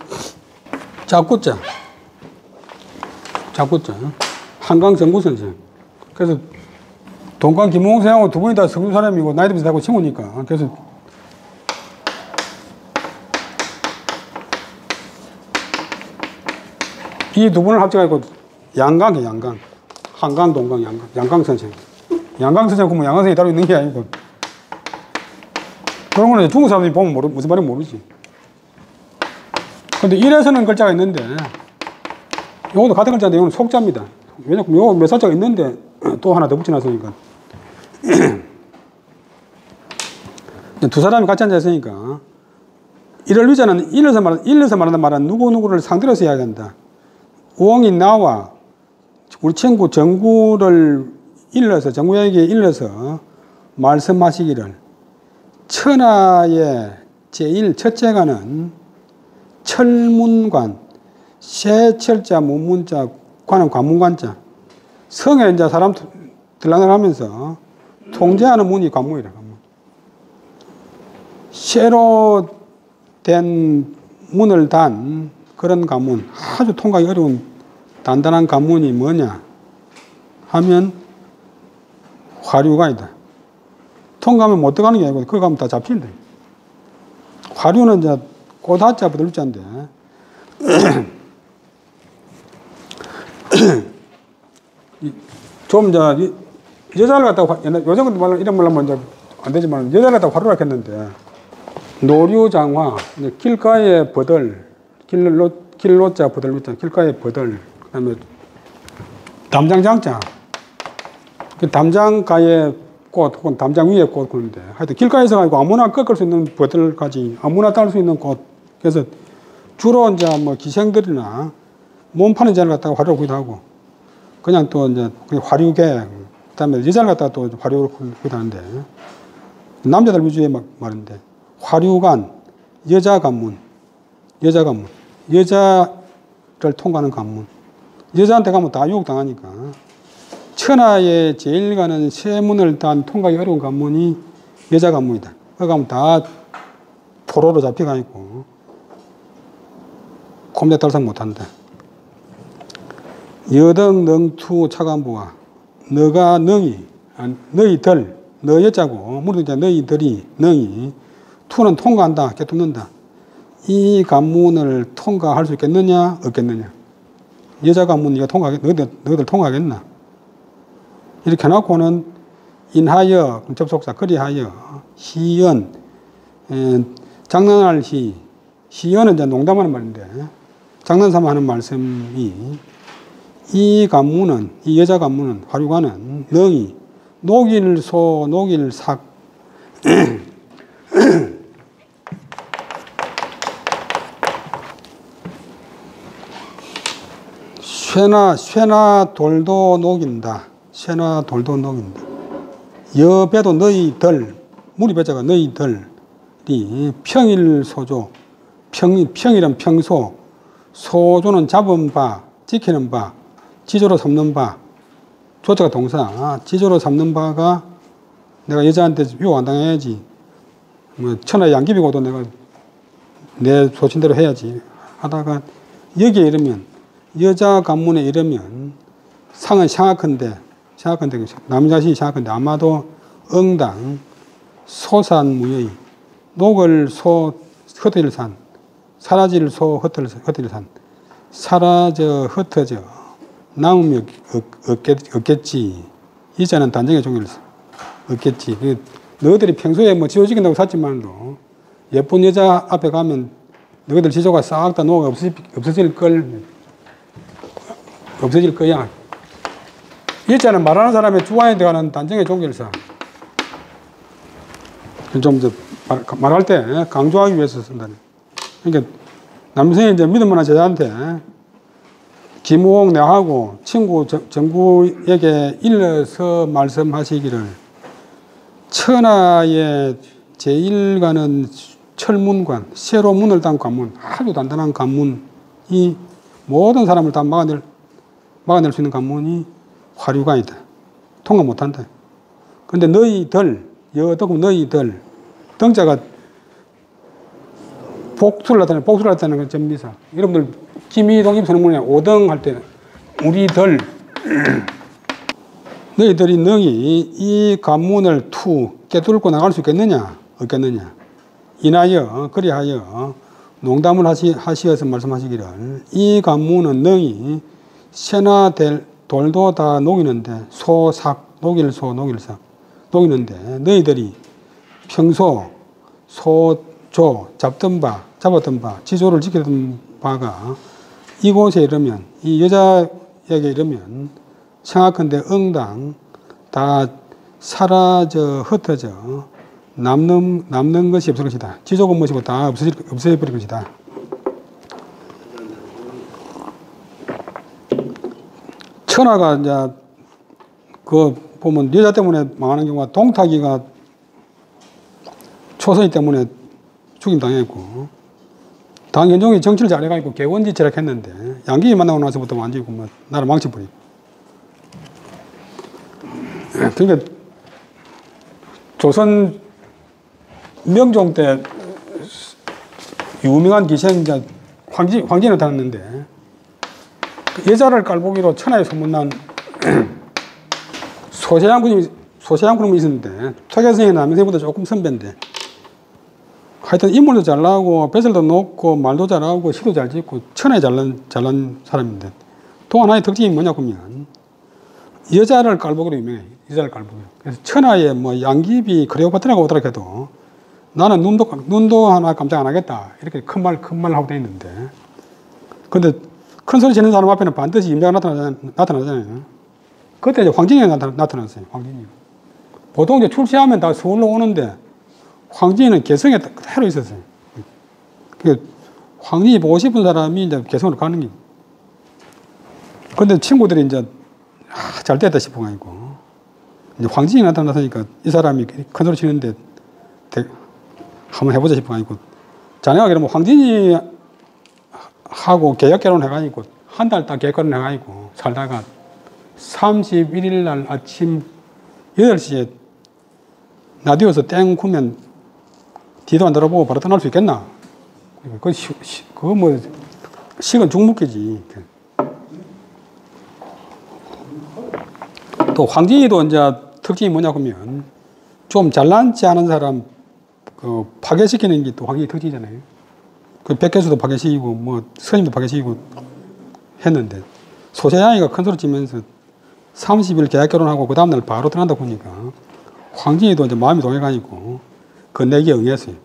작구자 한강정구 선생. 그래서 동강 김홍생하고 두 분이 다 성주 사람이고 나이도 비슷하고 친구니까 그래서 이 두 분을 합쳐가지고 양강 한강 동강 양강 선생. 양강 선생 보면 양강 선생이 따로 있는 게 아니고 그런 거는 중국 사람들이 보면 무슨 말인지 모르지. 근데 일에서는 글자가 있는데 요것도 같은 글자인데 이건 속자입니다. 왜냐면 요거 몇 살자가 있는데 또 하나 더 붙여놨으니까 두 사람이 같이 앉아있으니까 이를 위자는 일러서 말하는 말은 누구누구를 상대로 해서 이야기한다. 우엉이 나와 우리 친구 정구에게 일러서 말씀하시기를 천하의 제일 첫째가는 철문관 세철자 문문자 관은 관문관자 성에 이제 사람 들락날락하면서 통제하는 문이 관문이라. 새로 된 문을 단 그런 관문, 아주 통과하기 어려운 단단한 관문이 뭐냐 하면 화류관이다. 통과하면 못 들어가는 게 아니고 그거 가면 다 잡힌다. 화류는 이제 고다자 부들자인데 좀 이제 여자를 갖다가 요즘 말로 이런 말로 먼저 안 되지만 여자를 갖다가 화류라 했는데 노류장화 길가의 버들 길로자 버들 길가의 버들 그다음에 담장장자 그 담장가의 꽃 혹은 담장 위의 꽃 그런데 하여튼 길가에서 가지고 아무나 꺾을 수 있는 버들까지 아무나 딸 수 있는 꽃. 그래서 주로 이제 뭐 기생들이나 몸 파는 자를 갖다가 화류로 구기도 하고 그냥 또 이제 화류계 그다음에 여자를 갖다가 또 화류로 구기도 하는데 남자들 위주의 말인데 화류관 여자 관문 여자를 통과하는 관문 여자한테 가면 다 유혹당하니까 천하의 제일 가는 세문을 단 통과하기 어려운 관문이 여자 관문이다. 거기 가면 다 포로로 잡혀가 있고 콤대 달성 못한다. 여등 능투 차관부와 너가 너희들 너 여자고 무릇 너희들이 너희 투는 통과한다 깨뚫는다. 이 관문을 통과할 수 있겠느냐 없겠느냐. 여자 관문 너희들 통과하겠나. 이렇게 해놓고는 인하여 접속사 그리하여 시연 장난할 시연은 이제 농담하는 말인데 장난삼아 하는 말씀이 이 관문은 이 여자 관문은 화류관은 능이 녹일소 녹일삭 쇠나 돌도 녹인다. 쇠나 돌도 녹인다. 여배도 너희들 무리 배자가 너희들이 평일소조 평일은 평소 소조는 잡은 바 지키는 바 지조로 삼는 바 조자가 동사 지조로 삼는 바가 내가 여자한테 유혹 안 당해야지 뭐 천하의 양귀비고도 내가 내 소신대로 해야지 하다가 여기에 이르면 여자 관문에 이르면 상은 생각한데 남자시 생각한데 아마도 응당 소산무의 녹을 소 흩어질 산 사라질 소 흩어질 산 사라져 흩어져 남음이 없겠지. 이자는 단정의 종일 없겠지. 너희들이 평소에 뭐 지어지긴다고 샀지만도 예쁜 여자 앞에 가면 너희들 지조가 싹 다 녹아 없어질 걸 없어질 거야. 일자는 말하는 사람의 주관에 대한 단정의 종결사. 좀 더 말할 때 강조하기 위해서 쓴다. 그러니까 남성이 이제 믿을 만한 제자한테 김우홍 내하고 친구 정구에게 일러서 말씀하시기를 천하의 제1관은 철문관, 세로 문을 단 관문, 아주 단단한 관문이 모든 사람을 다 막아낼 수 있는 관문이 화류관이다. 통과 못한다. 근데 너희들, 여덕은 너희들, 등자가 복수를 나타내는 건 전미사. 여러분들 김희동 입선문에 5등 할 때 우리들 너희들이 능히 이 관문을 깨뚫고 나갈 수 있겠느냐 없겠느냐 인하여 그리하여 농담을 하시어서 말씀하시기를 이 관문은 능히 새나 돌도 다 녹이는데 녹일삭 녹이는데 너희들이 평소 잡았던 바 지조를 지키던 바가 이곳에 이르면 이 여자에게 이르면 생각한데 응당 다 사라져 흩어져 남는 것이 없을 것이다. 지조건 무엇이고 다 없어져버릴 것이다. 천하가 이제 그 보면 여자 때문에 망하는 경우가 동탁이가 초선이 때문에 죽임 당했고 당현종이 정치를 잘해가지고 개원지체를 했는데 양귀이 만나고 나서부터 완전히 뭐 나를 망쳐버리고 그러니까 조선 명종 때 유명한 기생자 황진이 나타났는데 여자를 깔보기로 천하에 소문난 소세양 군님이 있었는데 퇴계선생의 남인생보다 조금 선배인데 하여튼 인물도 잘 나오고 뱃살도 높고 말도 잘하고 시도 잘 짓고 천하에 잘난 사람인데 또 하나의 특징이 뭐냐 보면 여자를 깔보기로 유명해. 여자를 깔보기로. 그래서 천하에 뭐 양귀비 크레오파트라가 오더라 해도 나는 눈도 하나 깜짝 안 하겠다 이렇게 큰 말 하고 다니는데 근데 큰 소리 치는 사람 앞에는 반드시 임자가 나타나잖아요. 그때 이제 황진이가 나타났어요. 황진이. 보통 이제 출세하면 다 서울로 오는데 황진이는 개성에 그대로 있었어요. 그 황진이 보고 싶은 사람이 이제 개성으로 가는 게. 근데 친구들이 이제 잘 됐다 싶어가지고 이제 황진이 나타나서니까 이 사람이 큰 소리 치는데 한번 해보자 싶어가지고 자네가 그러면 황진이 하고 계약 결혼해가지고 한 달 딱 계약 결혼해가지고 살다가 31일 날 아침 8시에 라디오에서 땡 구면 뒤도 안 돌아보고 바로 떠날 수 있겠나? 그거 뭐 식은 죽먹기지. 또 황진이도 이제 특징이 뭐냐 하면 좀 잘난지 않은 사람 파괴시키는 게 또 황진이 특징이잖아요. 그 백개수도 파괴시키고 뭐 스님도 파괴시키고 했는데 소세양이가 큰 소리 치면서 30일 계약 결혼하고 그 다음날 바로 떠난다 보니까 황진이도 이제 마음이 동해가지고 그 내기에 응했어요.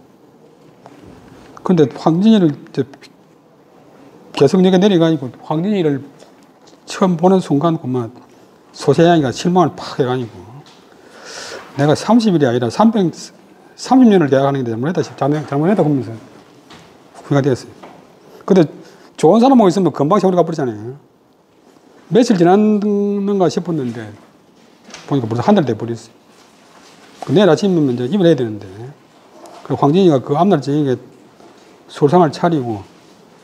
근데 황진이를 이제 개성역에 내려가지고 황진이를 처음 보는 순간 그만 소세양이가 실망을 팍 해가지고 내가 30일이 아니라 330년을 계약하는 게 잘못했다 보면서 후회가 되었어요. 근데 좋은 사람하고 있으면 금방 세월이 가버리잖아요. 며칠 지났는가 싶었는데 보니까 벌써 한 달 돼버렸어요. 내일 아침이면 이제 입을 해야 되는데 그 황진이가 그 앞날 저녁에 술상을 차리고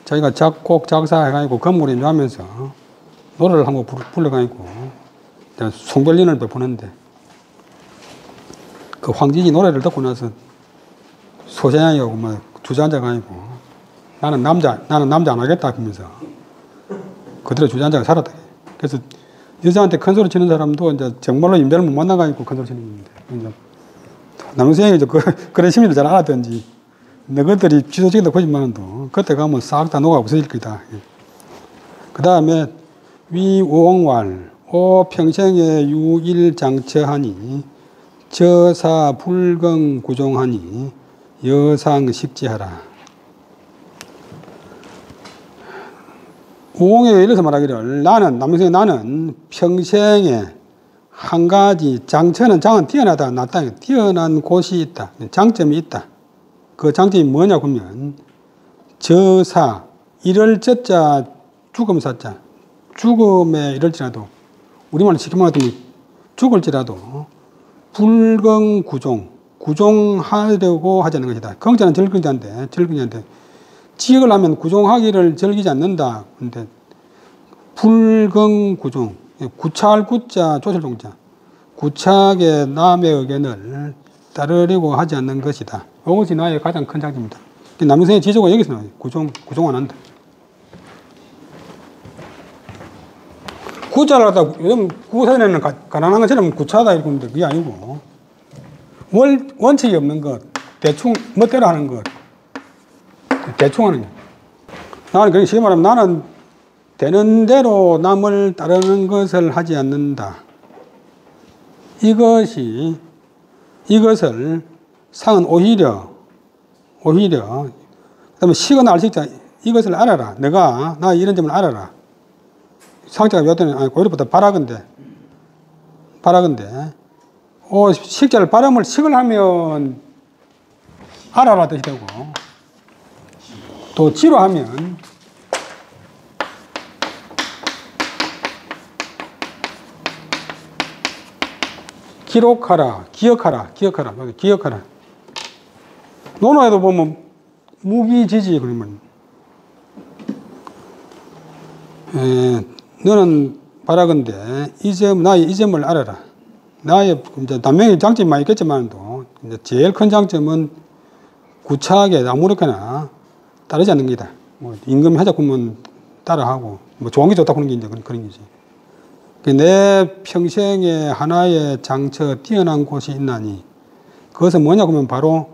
자기가 작곡 작사해가지고 건물에 임하면서 노래를 한곡 불러가지고 송별린을 베푸는데 그 황진이 노래를 듣고 나서 소세양이하고 막 주저앉아가지고 나는 남자 안 하겠다 하면서 그대로 주저앉아가 살았다. 그래서 여자한테 큰 소리 치는 사람도 이제 정말로 인별을 못 만나가지고 큰 소리 치는 건데 이제 남성이 이제 그런 심리를 잘 알았던지 너희들이 지도적이다 거짓말은도 그때 가면 싹 다 녹아 없어질 거다. 그 다음에 위옹왈 오 평생에 유일장처하니 저사 불경 구종하니 여상 식지하라. 우홍에 이래서 말하기를 남명생이 나는 평생에 한 가지 장처는 장은 뛰어나다 낫다 뛰어난 곳이 있다. 장점이 있다. 그 장점이 뭐냐고 하면 저사 이럴 저자 죽음 사자 죽음에 이럴지라도 우리말로 쉽게 말하면 죽을지라도 불경구종 구종하려고 하지 않는 것이다. 경자는 절근자인데 지역을 하면 구종하기를 즐기지 않는다. 근데 불경구종 구차할 구자 조실 종자 구차하게 남의 의견을 따르려고 하지 않는 것이다. 이것이 나의 가장 큰 장점입니다. 남명생의 지조가 여기서 나와요. 구종 안 한다. 구자를 갖다 요즘 구사전에는 가난한 것처럼 구차하다 이렇게 하는데 그게 아니고 원칙이 없는 것, 대충 멋대로 하는 것, 대충 하는 것. 나는 그렇게 쉽게 말하면 나는 되는 대로 남을 따르는 것을 하지 않는다. 이것을 상은 오히려 그다음에 식은 알식자 이것을 알아라. 나 이런 점을 알아라. 상자가 여전히 오히려보다 바라건대 식자를 발음을 식을 하면 알아라 뜻이 되고 또 지로 하면 기록하라 기억하라 논어에도 보면 무기지지 그러면 너는 바라건대 나의 이 점을 알아라. 나의 이제 남명의 장점이 많이 있겠지만도 이제 제일 큰 장점은 구차하게 아무렇게나 따르지 않는 게다. 뭐 임금 하자 그러면 따라하고 뭐 좋은 게 좋다고 하는 게 이제 그런 거지. 내 평생에 하나의 장처 뛰어난 곳이 있나니 그것은 뭐냐고 하면 바로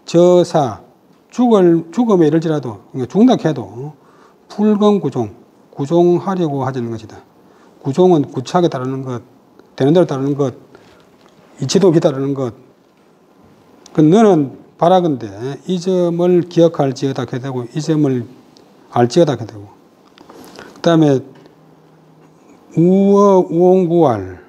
저사 죽음에 이를지라도 죽는다 해도 구종하려고 하자는 것이다. 구종은 구차하게 따르는 것, 되는 대로 따르는 것, 이치도 없이 따르는 것. 너는 바라건대 이 점을 기억할지어다 하게 되고 이 점을 알지어다 하게 되고 그 다음에 우옹구알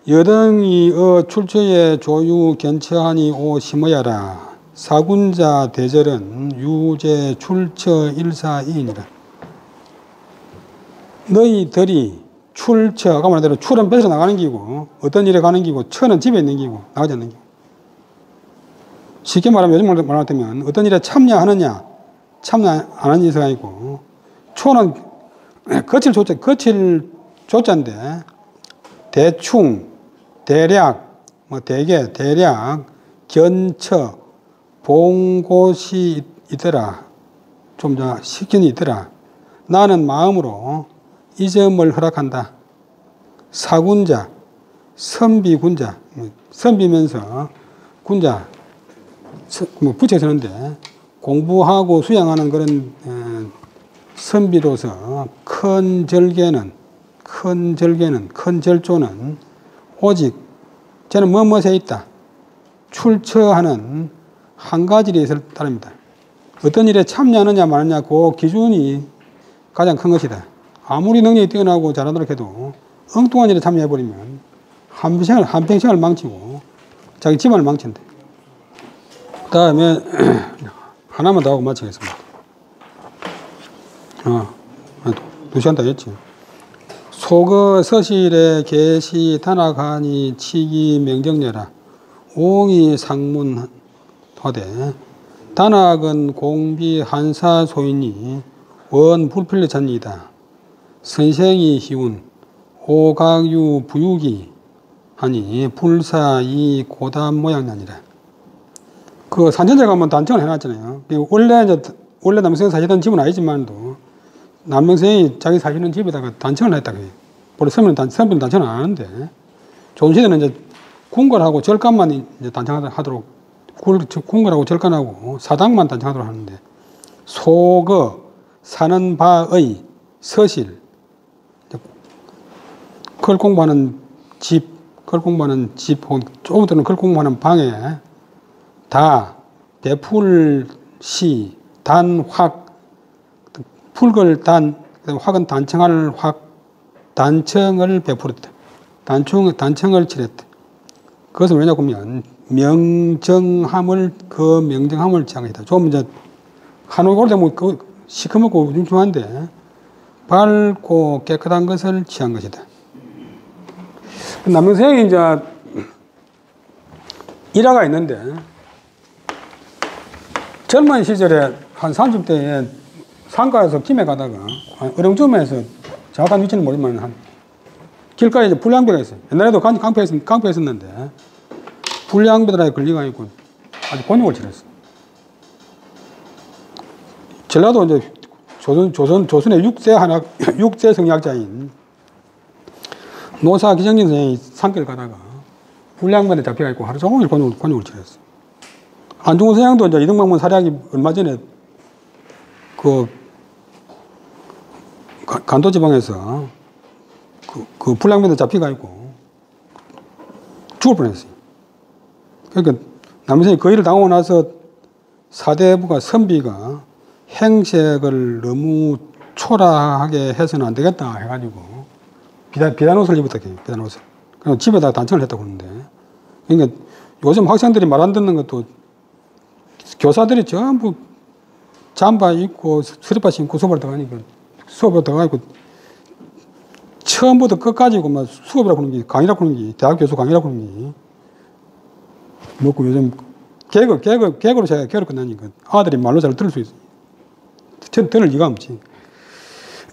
여등이의 출처에 조유 견처하니 오 심어야라. 사군자 대절은 유제 출처 일사이니라. 너희들이 출처, 아까 말한 대로 출은 뺏어 나가는 기고 어떤 일에 가는 기고 처는 집에 있는 기고 나가지 않는 기고. 쉽게 말하면 요즘 말하면 어떤 일에 참여하느냐 참여 안 하는 일이 아니고 초는 거칠 조자인데 대충 대략 뭐 대략 견처 본 곳이 있더라. 좀 더 식견이 있더라. 나는 마음으로 이 점을 허락한다. 사군자, 선비군자, 선비면서 군자, 뭐 붙여서는데 공부하고 수양하는 그런 선비로서 큰 절조는 오직 저는 뭐뭐에 있다. 출처하는 한 가지 일에 따릅니다. 어떤 일에 참여하느냐 마느냐 그 기준이 가장 큰 것이다. 아무리 능력이 뛰어나고 잘하도록 해도 엉뚱한 일에 참여해버리면 한평생을 망치고 자기 집안을 망친다. 그 다음에 하나만 더 하고 마치겠습니다. 2시간 다 했지. 소거 서실에 계시 단학하니 치기 명정례라. 옹이 상문 허대 단학은 공비 한사 소인이 원 불필려 잔이다. 선생이 희운 오각유 부육이 하니 불사 이 고담 모양이니라. 그 산천제 가면 단청을 해놨잖아요. 원래 남명생이 사시던 집은 아니지만도 남명생이 자기 사시는 집에다가 단청을 했다 그래요. 원래 선비는 단청을 안 하는데 조선시대는 이제 궁궐하고 절간만 이제 단청하도록 궁궐하고 절간하고 사당만 단청하도록 하는데 소거 사는 바의 서실 글 공부하는 집 조금 더는 글 공부하는 방에 다 베풀 시, 단, 확, 풀걸 단, 확은 단청할 확, 단청을 베풀었다. 단청을 칠했다. 그것은 왜냐고 하면 명정함을 그 명정함을 취한 것이다. 좀 이제 한옥 오래되면 뭐 그 시커멓고 쫌쫌한데 밝고 깨끗한 것을 취한 것이다. 남명생이 이제 일화가 있는데 젊은 시절에 한 30대에 상가에서 김에 가다가 어령주면에서 정확한 위치는 모르지만 한 길가에 이제 불량배가 있어요. 옛날에도 깡패 있었는데 불량배들에 걸려가지고 아주 곤욕을 치렀어요. 전라도 이제 조선의 6세 성리학자인 노사 기정진 선생이 산길 가다가 불량배에 잡혀가지고 하루 종일 곤욕을 치렀어요. 안중근 선생도 이제 이등병문 살해하기 얼마 전에 그 간도지방에서 그 불량배에 잡혀가지고 죽을 뻔했어요. 그러니까 남선생이 그 일을 당하고 나서 사대부가 선비가 행색을 너무 초라하게 해서는 안 되겠다 해가지고 비단 옷을 입었다 해요. 비단 옷을. 그래서 집에다가 단청을 했다고 그러는데, 그러니까 요즘 학생들이 말 안 듣는 것도 교사들이 전부 잠바 입고 스리퍼 신고 수업을 들어가니까 수업을 들어가니까 처음부터 끝까지고 막 수업이라고 하는 게 강의라고 하는 게 대학 교수 강의라고 하는 게 먹고 요즘 개그로 제가 개그로 끝나니까 아들이 말로 잘 들을 수 있어요. 들을 리가 없지.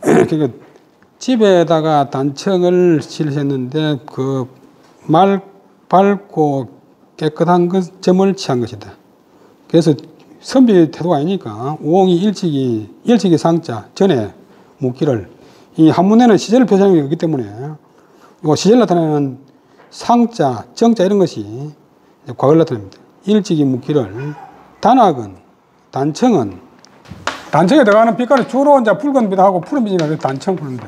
그러니까 집에다가 단청을 칠했는데 그 밝고 깨끗한 점을 취한 것이다. 그래서 선비 태도가 아니니까 우엉이 일찍이 상자 전에 묻기를 이 한문에는 시제를 표시하는 게 없기 때문에 이 시제를 나타내는 상자, 정자 이런 것이 과거를 나타냅니다. 일찍이 묻기를 단청에 들어가는 빛깔이 주로 이제 붉은 빛하고 푸른 빛이라 단청 푸는데,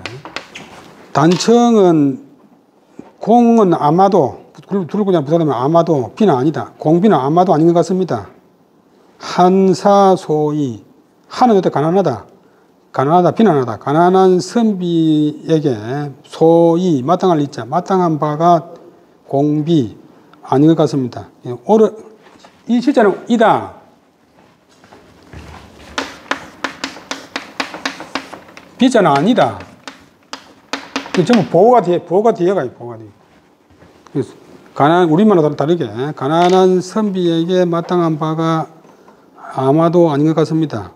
단청은 공은 아마도 둘고 그냥 부사하면 아마도 비는 아니다. 공비는 아마도 아닌 것 같습니다. 한사소이 한은 요때 가난하다, 비난하다. 가난한 선비에게 소이 마땅할 이자, 마땅한 바가 공비 아닌 것 같습니다. 이 실자는 이다. 비자는 아니다. 전부 보호가 뒤에 가요. 그래서 우리말로 다르게 가난한 선비에게 마땅한 바가 아마도 아닌 것 같습니다.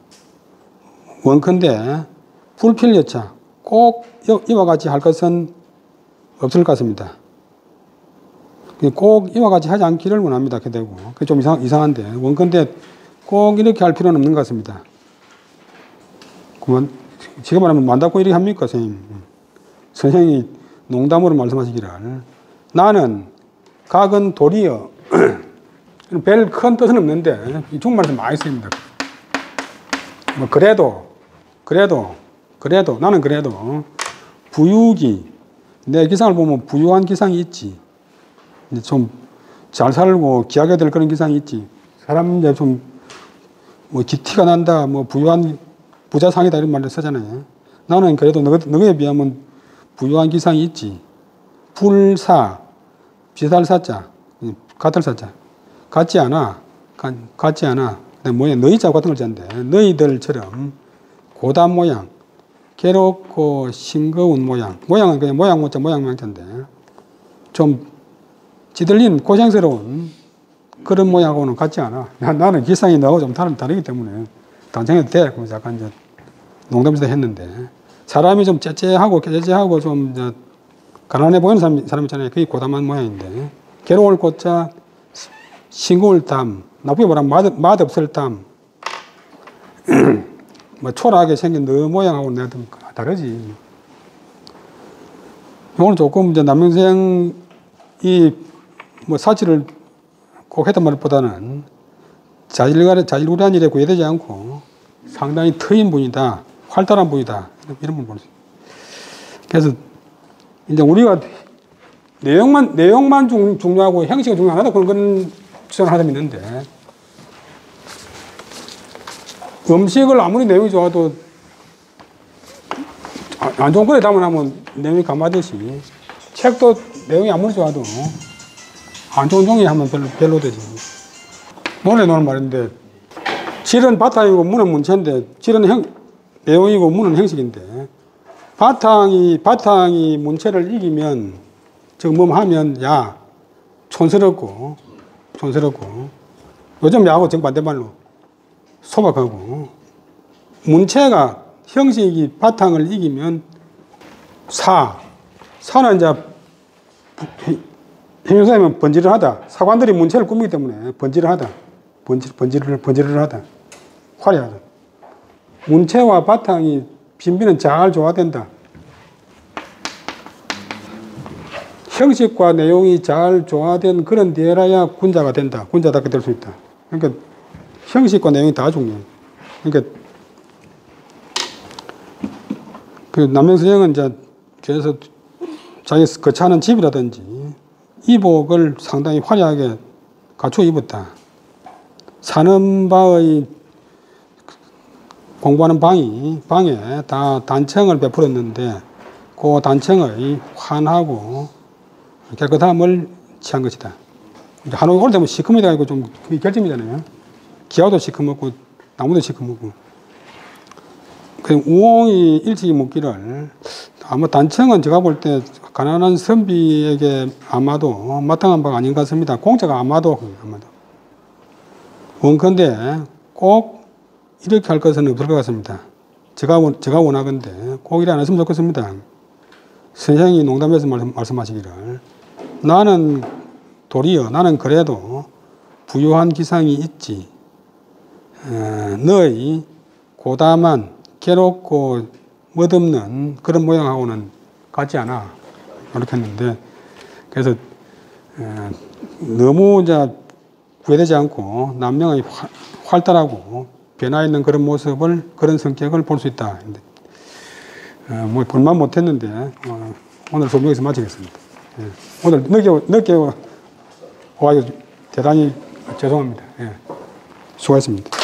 원컨대 불필여차 꼭 이와 같이 할 것은 없을 것 같습니다. 꼭 이와 같이 하지 않기를 원합니다. 그게 되고 그게 좀 이상한데 원컨대 꼭 이렇게 할 필요는 없는 것 같습니다. 그만 지금 말하면 만다고 이렇게 합니까, 선생님? 선생이 농담으로 말씀하시기를 나는 각은 도리여 별 큰 뜻은 없는데 중국말에서 많이 쓰입니다. 뭐 나는 그래도 부유기 내 기상을 보면 부유한 기상이 있지. 좀 잘 살고 귀하게 될 그런 기상이 있지. 사람 이제 좀 뭐 티가 난다, 뭐 부유한 부자상이다 이런 말을 쓰잖아요. 나는 그래도 너에 비하면 부유한 기상이 있지. 불사, 비슷할 사자, 같을 사자. 같지 않아. 너희 자 같은 걸 짠데 너희들처럼 고단 모양, 괴롭고 싱거운 모양은 그냥 모양자인데 좀 찌들린 고생스러운 그런 모양하고는 같지 않아. 나는 기상이 너하고 좀 다르기 때문에 단청해도 돼. 그래서 약간 이제 농담에서 했는데 사람이 좀 째째하고 좀 이제 가난해 보이는 사람 있잖아요. 그게 고단한 모양인데 괴로울 고자, 싱거울 땀, 나쁘게 말하면 맛없을 땀, 뭐 초라하게 생긴 너 모양하고 내가 좀 다르지. 오늘 조금 이제 남명생이 뭐 사치를 꼭 했단 말보다는 자질구레한 일에 구애되지 않고 상당히 트인 분이다, 활달한 분이다 이런 분 볼 수 있어요. 그래서 이제 우리가 내용만 중요하고 형식이 중요하다 그런 주장을 하다 있는데 음식을 아무리 내용이 좋아도 안 좋은 거에 담아놓으면 내용이 감하듯이 책도 내용이 아무리 좋아도 안 좋은 종이 하면 별로 되지. 논리에 말인데 질은 바탕이고 문은 문체인데 질은 내용이고 문은 형식인데 바탕이 문체를 이기면 즉 하면 야 촌스럽고 요즘 야하고 정반대말로 소박하고 문체가 형식이 바탕을 이기면 사는 이제 형용사면 번지를 하다. 사관들이 문체를 꾸미기 때문에 번지를 하다. 번지를 하다. 화려하다. 문체와 바탕이 빈비는 잘 조화된다. 형식과 내용이 잘 조화된 그런 데라야 군자가 된다. 군자답게 될 수 있다. 그러니까 형식과 내용이 다 중요해. 그러니까 그 남명선생은 이제 그래서 자기 거처하는 집이라든지 이복을 상당히 화려하게 갖추어 입었다. 사는 바의 공부하는 방에 다 단청을 베풀었는데 그 단청의 환하고 깨끗함을 취한 것이다. 한옥에 올 때면 시커멓다 이거 좀 그게 결점이잖아요. 기와도 시커멓고 나무도 시커멓고. 그 우홍이 일찍이 묻기를 아마 단청은 제가 볼 때 가난한 선비에게 아마도 마땅한 바가 아닌 것 같습니다. 공짜가 아마도. 원컨대 꼭 이렇게 할 것은 없을 것 같습니다. 제가 원하건대 꼭 이래 안 했으면 좋겠습니다. 선생이 농담해서 말씀하시기를 나는 도리어 나는 그래도 부유한 기상이 있지 너의 고담한 괴롭고 멋없는 그런 모양하고는 같지 않아 이렇게 했는데 그래서 너무 이제 구애되지 않고 남명의 활달하고 변화있는 그런 모습을 그런 성격을 볼 수 있다. 뭐 볼만 못했는데 오늘 수업 여기서 마치겠습니다. 오늘 늦게 와서 대단히 죄송합니다. 수고하셨습니다.